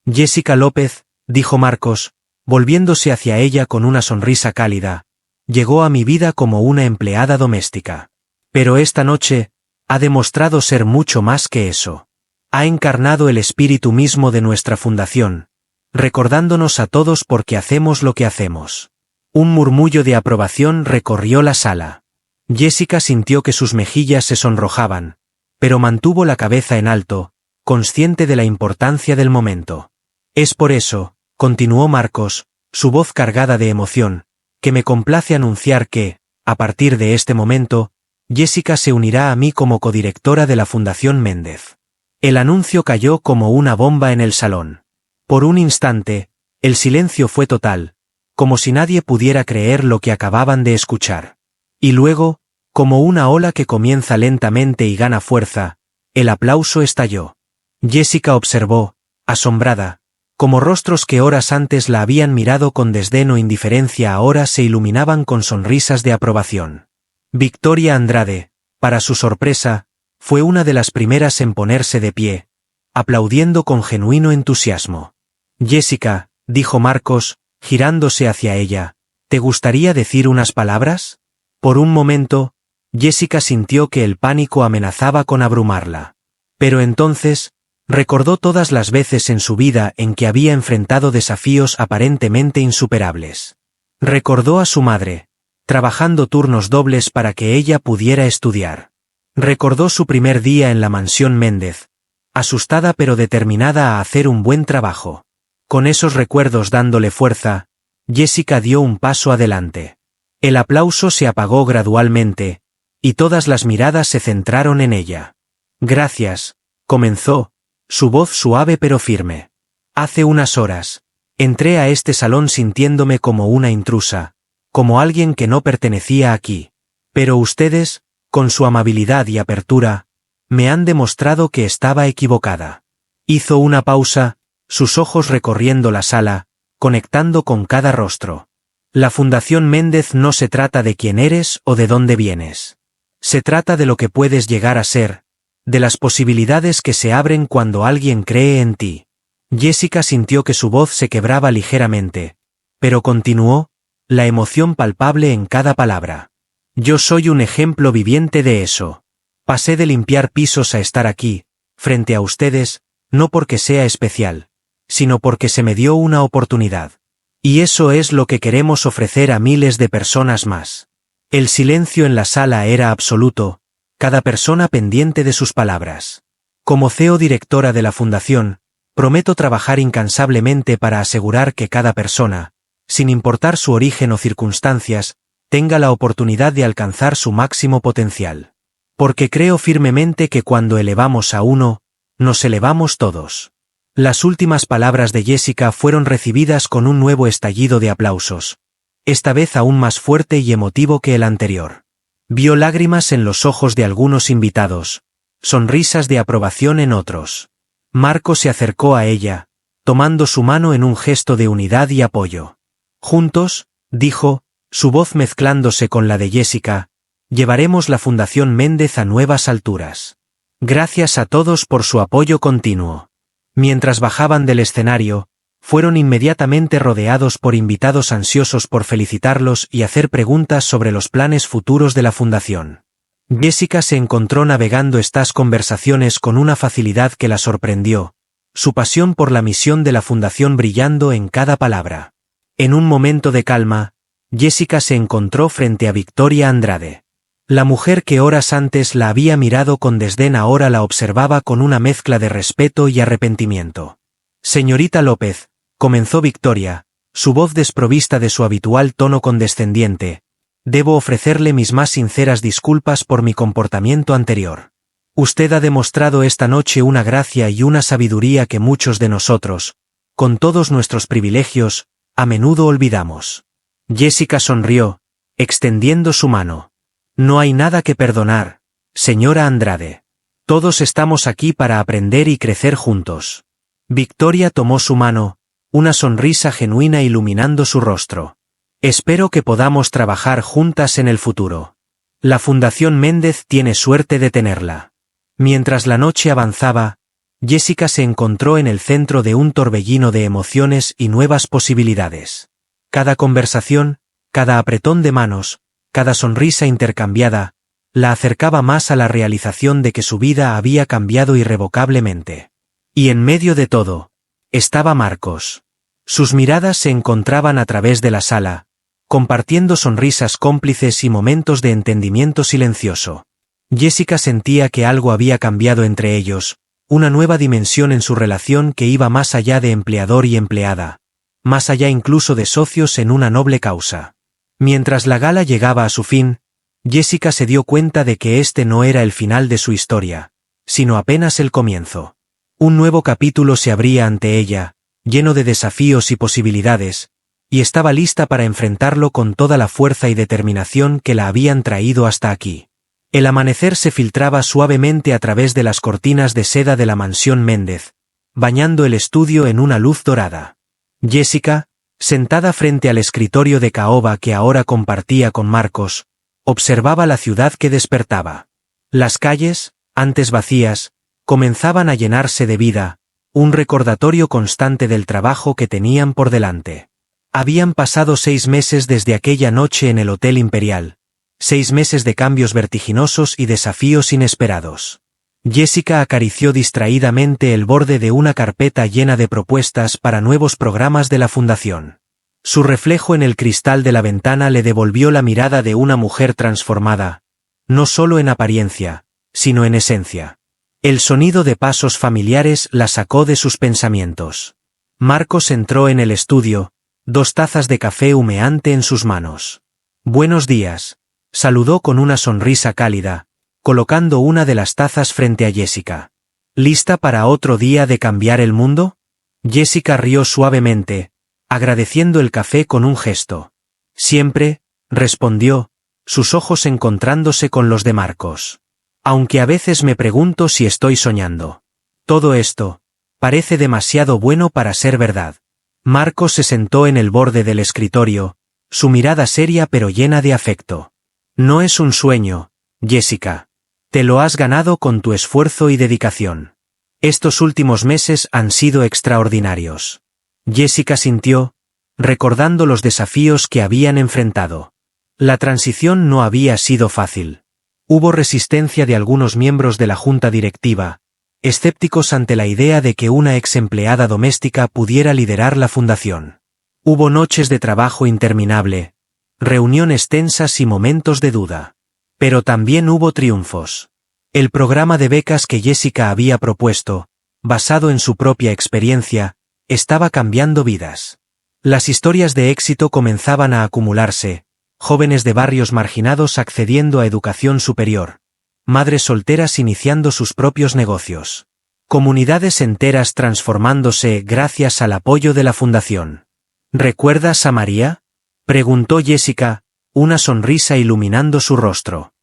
Jessica López, dijo Marcos, volviéndose hacia ella con una sonrisa cálida, llegó a mi vida como una empleada doméstica. Pero esta noche, ha demostrado ser mucho más que eso. Ha encarnado el espíritu mismo de nuestra fundación, recordándonos a todos por qué hacemos lo que hacemos. Un murmullo de aprobación recorrió la sala. Jessica sintió que sus mejillas se sonrojaban, pero mantuvo la cabeza en alto, consciente de la importancia del momento. Es por eso, continuó Marcos, su voz cargada de emoción, que me complace anunciar que, a partir de este momento, Jessica se unirá a mí como codirectora de la Fundación Méndez. El anuncio cayó como una bomba en el salón. Por un instante, el silencio fue total, como si nadie pudiera creer lo que acababan de escuchar. Y luego, como una ola que comienza lentamente y gana fuerza, el aplauso estalló. Jessica observó, asombrada, como rostros que horas antes la habían mirado con desdén o indiferencia ahora se iluminaban con sonrisas de aprobación. Victoria Andrade, para su sorpresa, fue una de las primeras en ponerse de pie, aplaudiendo con genuino entusiasmo. Jessica, dijo Marcos, girándose hacia ella, ¿te gustaría decir unas palabras? Por un momento, Jessica sintió que el pánico amenazaba con abrumarla. Pero entonces, recordó todas las veces en su vida en que había enfrentado desafíos aparentemente insuperables. Recordó a su madre, trabajando turnos dobles para que ella pudiera estudiar. Recordó su primer día en la mansión Méndez, asustada pero determinada a hacer un buen trabajo. Con esos recuerdos dándole fuerza, Jessica dio un paso adelante. El aplauso se apagó gradualmente, y todas las miradas se centraron en ella. Gracias, comenzó, su voz suave pero firme. Hace unas horas, entré a este salón sintiéndome como una intrusa, como alguien que no pertenecía aquí. Pero ustedes, con su amabilidad y apertura, me han demostrado que estaba equivocada. Hizo una pausa, sus ojos recorriendo la sala, conectando con cada rostro. La Fundación Méndez no se trata de quién eres o de dónde vienes. Se trata de lo que puedes llegar a ser, de las posibilidades que se abren cuando alguien cree en ti. Jessica sintió que su voz se quebraba ligeramente, pero continuó, la emoción palpable en cada palabra. Yo soy un ejemplo viviente de eso. Pasé de limpiar pisos a estar aquí, frente a ustedes, no porque sea especial, sino porque se me dio una oportunidad. Y eso es lo que queremos ofrecer a miles de personas más. El silencio en la sala era absoluto, cada persona pendiente de sus palabras. Como CEO directora de la Fundación, prometo trabajar incansablemente para asegurar que cada persona, sin importar su origen o circunstancias, tenga la oportunidad de alcanzar su máximo potencial. Porque creo firmemente que cuando elevamos a uno, nos elevamos todos. Las últimas palabras de Jessica fueron recibidas con un nuevo estallido de aplausos, esta vez aún más fuerte y emotivo que el anterior. Vio lágrimas en los ojos de algunos invitados, sonrisas de aprobación en otros. Marco se acercó a ella, tomando su mano en un gesto de unidad y apoyo. Juntos, dijo, su voz mezclándose con la de Jessica, llevaremos la Fundación Méndez a nuevas alturas. Gracias a todos por su apoyo continuo. Mientras bajaban del escenario, fueron inmediatamente rodeados por invitados ansiosos por felicitarlos y hacer preguntas sobre los planes futuros de la Fundación. Jessica se encontró navegando estas conversaciones con una facilidad que la sorprendió, su pasión por la misión de la Fundación brillando en cada palabra. En un momento de calma, Jessica se encontró frente a Victoria Andrade. La mujer que horas antes la había mirado con desdén ahora la observaba con una mezcla de respeto y arrepentimiento. Señorita López, comenzó Victoria, su voz desprovista de su habitual tono condescendiente, debo ofrecerle mis más sinceras disculpas por mi comportamiento anterior. Usted ha demostrado esta noche una gracia y una sabiduría que muchos de nosotros, con todos nuestros privilegios, a menudo olvidamos. Jessica sonrió, extendiendo su mano. No hay nada que perdonar, señora Andrade. Todos estamos aquí para aprender y crecer juntos. Victoria tomó su mano, una sonrisa genuina iluminando su rostro. Espero que podamos trabajar juntas en el futuro. La Fundación Méndez tiene suerte de tenerla. Mientras la noche avanzaba, Jessica se encontró en el centro de un torbellino de emociones y nuevas posibilidades. Cada conversación, cada apretón de manos, cada sonrisa intercambiada, la acercaba más a la realización de que su vida había cambiado irrevocablemente. Y en medio de todo, estaba Marcos. Sus miradas se encontraban a través de la sala, compartiendo sonrisas cómplices y momentos de entendimiento silencioso. Jessica sentía que algo había cambiado entre ellos, una nueva dimensión en su relación que iba más allá de empleador y empleada, más allá incluso de socios en una noble causa. Mientras la gala llegaba a su fin, Jessica se dio cuenta de que este no era el final de su historia, sino apenas el comienzo. Un nuevo capítulo se abría ante ella, lleno de desafíos y posibilidades, y estaba lista para enfrentarlo con toda la fuerza y determinación que la habían traído hasta aquí. El amanecer se filtraba suavemente a través de las cortinas de seda de la mansión Méndez, bañando el estudio en una luz dorada. Jessica, sentada frente al escritorio de caoba que ahora compartía con Marcos, observaba la ciudad que despertaba. Las calles, antes vacías, comenzaban a llenarse de vida, un recordatorio constante del trabajo que tenían por delante. Habían pasado 6 meses desde aquella noche en el Hotel Imperial, 6 meses de cambios vertiginosos y desafíos inesperados. Jessica acarició distraídamente el borde de una carpeta llena de propuestas para nuevos programas de la fundación. Su reflejo en el cristal de la ventana le devolvió la mirada de una mujer transformada, no solo en apariencia, sino en esencia. El sonido de pasos familiares la sacó de sus pensamientos. Marcos entró en el estudio, 2 tazas de café humeante en sus manos. «Buenos días», saludó con una sonrisa cálida, colocando una de las tazas frente a Jessica. «¿Lista para otro día de cambiar el mundo?» Jessica rió suavemente, agradeciendo el café con un gesto. «Siempre», respondió, sus ojos encontrándose con los de Marcos. «Aunque a veces me pregunto si estoy soñando. Todo esto parece demasiado bueno para ser verdad». Marcos se sentó en el borde del escritorio, su mirada seria pero llena de afecto. «No es un sueño, Jessica. Te lo has ganado con tu esfuerzo y dedicación. Estos últimos meses han sido extraordinarios». Jessica sintió, recordando los desafíos que habían enfrentado. La transición no había sido fácil. Hubo resistencia de algunos miembros de la junta directiva, escépticos ante la idea de que una ex empleada doméstica pudiera liderar la fundación. Hubo noches de trabajo interminable, reuniones tensas y momentos de duda. Pero también hubo triunfos. El programa de becas que Jessica había propuesto, basado en su propia experiencia, estaba cambiando vidas. Las historias de éxito comenzaban a acumularse, jóvenes de barrios marginados accediendo a educación superior, madres solteras iniciando sus propios negocios, comunidades enteras transformándose gracias al apoyo de la fundación. «¿Recuerdas a María?», preguntó Jessica, una sonrisa iluminando su rostro.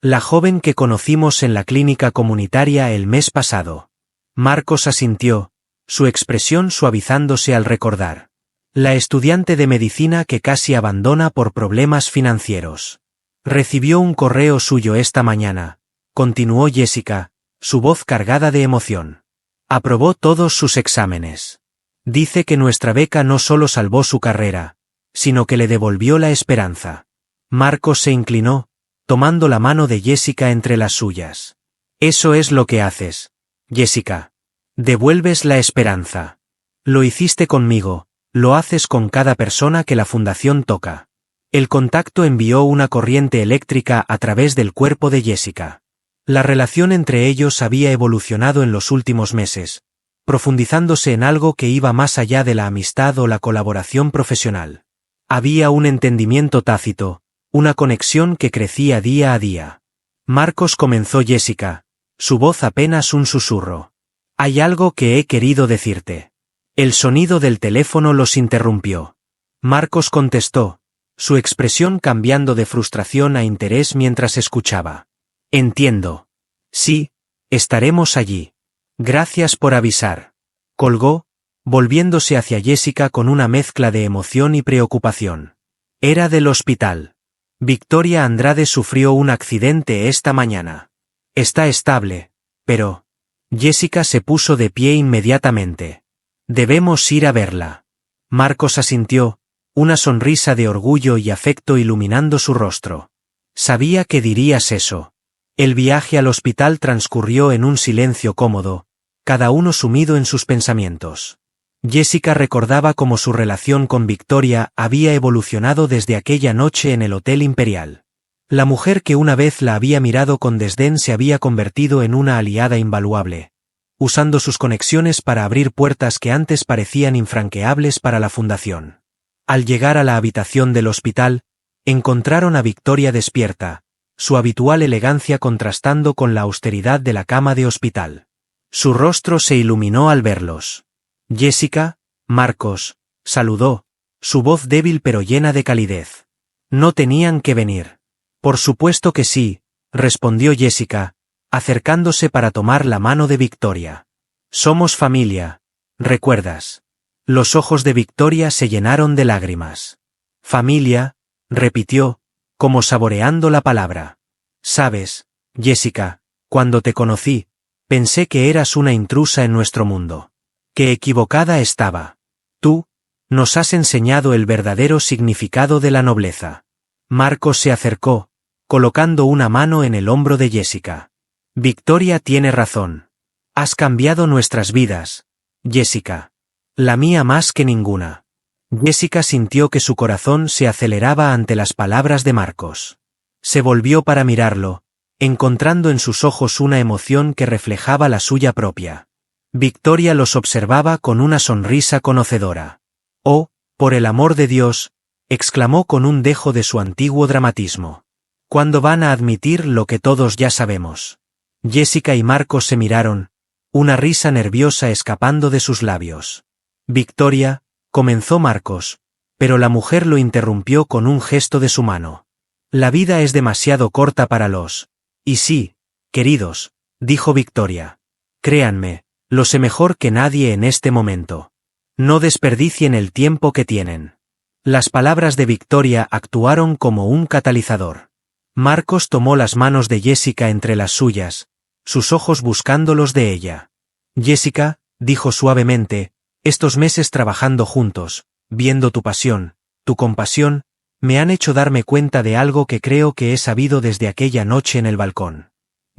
«La joven que conocimos en la clínica comunitaria el mes pasado». Marcos asintió, su expresión suavizándose al recordar. «La estudiante de medicina que casi abandona por problemas financieros. Recibió un correo suyo esta mañana», continuó Jessica, su voz cargada de emoción. «Aprobó todos sus exámenes. Dice que nuestra beca no solo salvó su carrera, sino que le devolvió la esperanza». Marcos se inclinó, tomando la mano de Jessica entre las suyas. «Eso es lo que haces, Jessica. Devuelves la esperanza. Lo hiciste conmigo, lo haces con cada persona que la fundación toca». El contacto envió una corriente eléctrica a través del cuerpo de Jessica. La relación entre ellos había evolucionado en los últimos meses, profundizándose en algo que iba más allá de la amistad o la colaboración profesional. Había un entendimiento tácito, una conexión que crecía día a día. «Marcos», comenzó Jessica, su voz apenas un susurro. «Hay algo que he querido decirte». El sonido del teléfono los interrumpió. Marcos contestó, su expresión cambiando de frustración a interés mientras escuchaba. «Entiendo. Sí, estaremos allí. Gracias por avisar». Colgó, volviéndose hacia Jessica con una mezcla de emoción y preocupación. Era del hospital. «Victoria Andrade sufrió un accidente esta mañana. Está estable, pero...». Jessica se puso de pie inmediatamente. «Debemos ir a verla». Marcos asintió, una sonrisa de orgullo y afecto iluminando su rostro. «Sabía que dirías eso». El viaje al hospital transcurrió en un silencio cómodo, cada uno sumido en sus pensamientos. Jessica recordaba cómo su relación con Victoria había evolucionado desde aquella noche en el Hotel Imperial. La mujer que una vez la había mirado con desdén se había convertido en una aliada invaluable, usando sus conexiones para abrir puertas que antes parecían infranqueables para la fundación. Al llegar a la habitación del hospital, encontraron a Victoria despierta, su habitual elegancia contrastando con la austeridad de la cama de hospital. Su rostro se iluminó al verlos. Jessica, Marcos, saludó, su voz débil pero llena de calidez. ¿No tenían que venir? Por supuesto que sí, respondió Jessica, acercándose para tomar la mano de Victoria. Somos familia, ¿recuerdas? Los ojos de Victoria se llenaron de lágrimas. Familia, repitió, como saboreando la palabra. Sabes, Jessica, cuando te conocí, pensé que eras una intrusa en nuestro mundo. Qué equivocada estaba. Tú, nos has enseñado el verdadero significado de la nobleza. Marcos se acercó, colocando una mano en el hombro de Jessica. Victoria tiene razón. Has cambiado nuestras vidas, Jessica. La mía más que ninguna. Jessica sintió que su corazón se aceleraba ante las palabras de Marcos. Se volvió para mirarlo, encontrando en sus ojos una emoción que reflejaba la suya propia. Victoria los observaba con una sonrisa conocedora. «Oh, por el amor de Dios», exclamó con un dejo de su antiguo dramatismo. «¿Cuándo van a admitir lo que todos ya sabemos?» Jessica y Marcos se miraron, una risa nerviosa escapando de sus labios. «Victoria», comenzó Marcos, pero la mujer lo interrumpió con un gesto de su mano. «La vida es demasiado corta para los... Y sí, queridos», dijo Victoria. «Créanme, lo sé mejor que nadie en este momento. No desperdicien el tiempo que tienen». Las palabras de Victoria actuaron como un catalizador. Marcos tomó las manos de Jessica entre las suyas, sus ojos buscando los de ella. «Jessica», dijo suavemente, «estos meses trabajando juntos, viendo tu pasión, tu compasión, me han hecho darme cuenta de algo que creo que he sabido desde aquella noche en el balcón».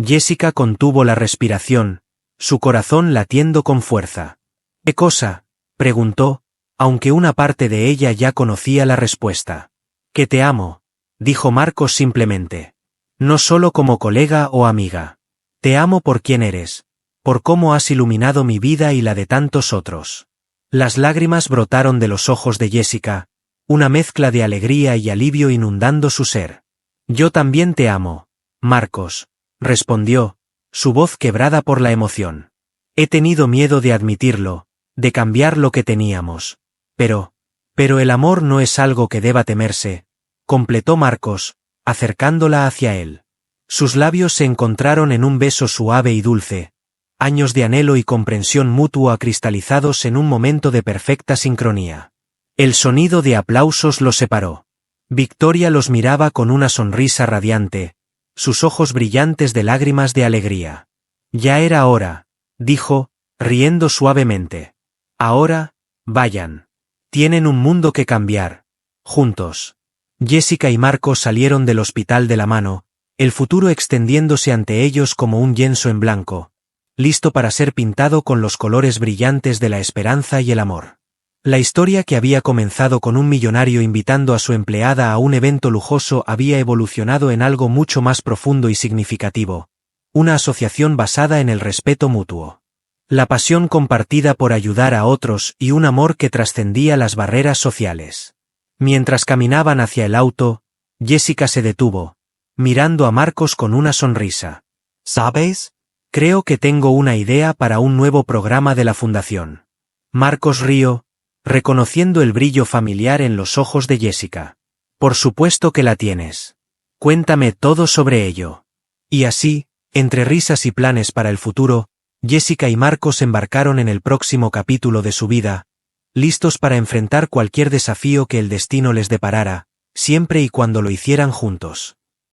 Jessica contuvo la respiración, su corazón latiendo con fuerza. «¿Qué cosa?», preguntó, aunque una parte de ella ya conocía la respuesta. «Que te amo», dijo Marcos simplemente. «No solo como colega o amiga. Te amo por quien eres, por cómo has iluminado mi vida y la de tantos otros». Las lágrimas brotaron de los ojos de Jessica, una mezcla de alegría y alivio inundando su ser. «Yo también te amo, Marcos», respondió, su voz quebrada por la emoción. «He tenido miedo de admitirlo, de cambiar lo que teníamos. Pero el amor no es algo que deba temerse», completó Marcos, acercándola hacia él. Sus labios se encontraron en un beso suave y dulce, años de anhelo y comprensión mutua cristalizados en un momento de perfecta sincronía. El sonido de aplausos los separó. Victoria los miraba con una sonrisa radiante, sus ojos brillantes de lágrimas de alegría. «Ya era hora», dijo, riendo suavemente. «Ahora, vayan. Tienen un mundo que cambiar. Juntos». Jessica y Marcos salieron del hospital de la mano, el futuro extendiéndose ante ellos como un lienzo en blanco, listo para ser pintado con los colores brillantes de la esperanza y el amor. La historia que había comenzado con un millonario invitando a su empleada a un evento lujoso había evolucionado en algo mucho más profundo y significativo, una asociación basada en el respeto mutuo. La pasión compartida por ayudar a otros y un amor que trascendía las barreras sociales. Mientras caminaban hacia el auto, Jessica se detuvo, mirando a Marcos con una sonrisa. «¿Sabes? Creo que tengo una idea para un nuevo programa de la fundación». Marcos rió, reconociendo el brillo familiar en los ojos de Jessica. «Por supuesto que la tienes. Cuéntame todo sobre ello». Y así, entre risas y planes para el futuro, Jessica y Marcos embarcaron en el próximo capítulo de su vida, listos para enfrentar cualquier desafío que el destino les deparara, siempre y cuando lo hicieran juntos.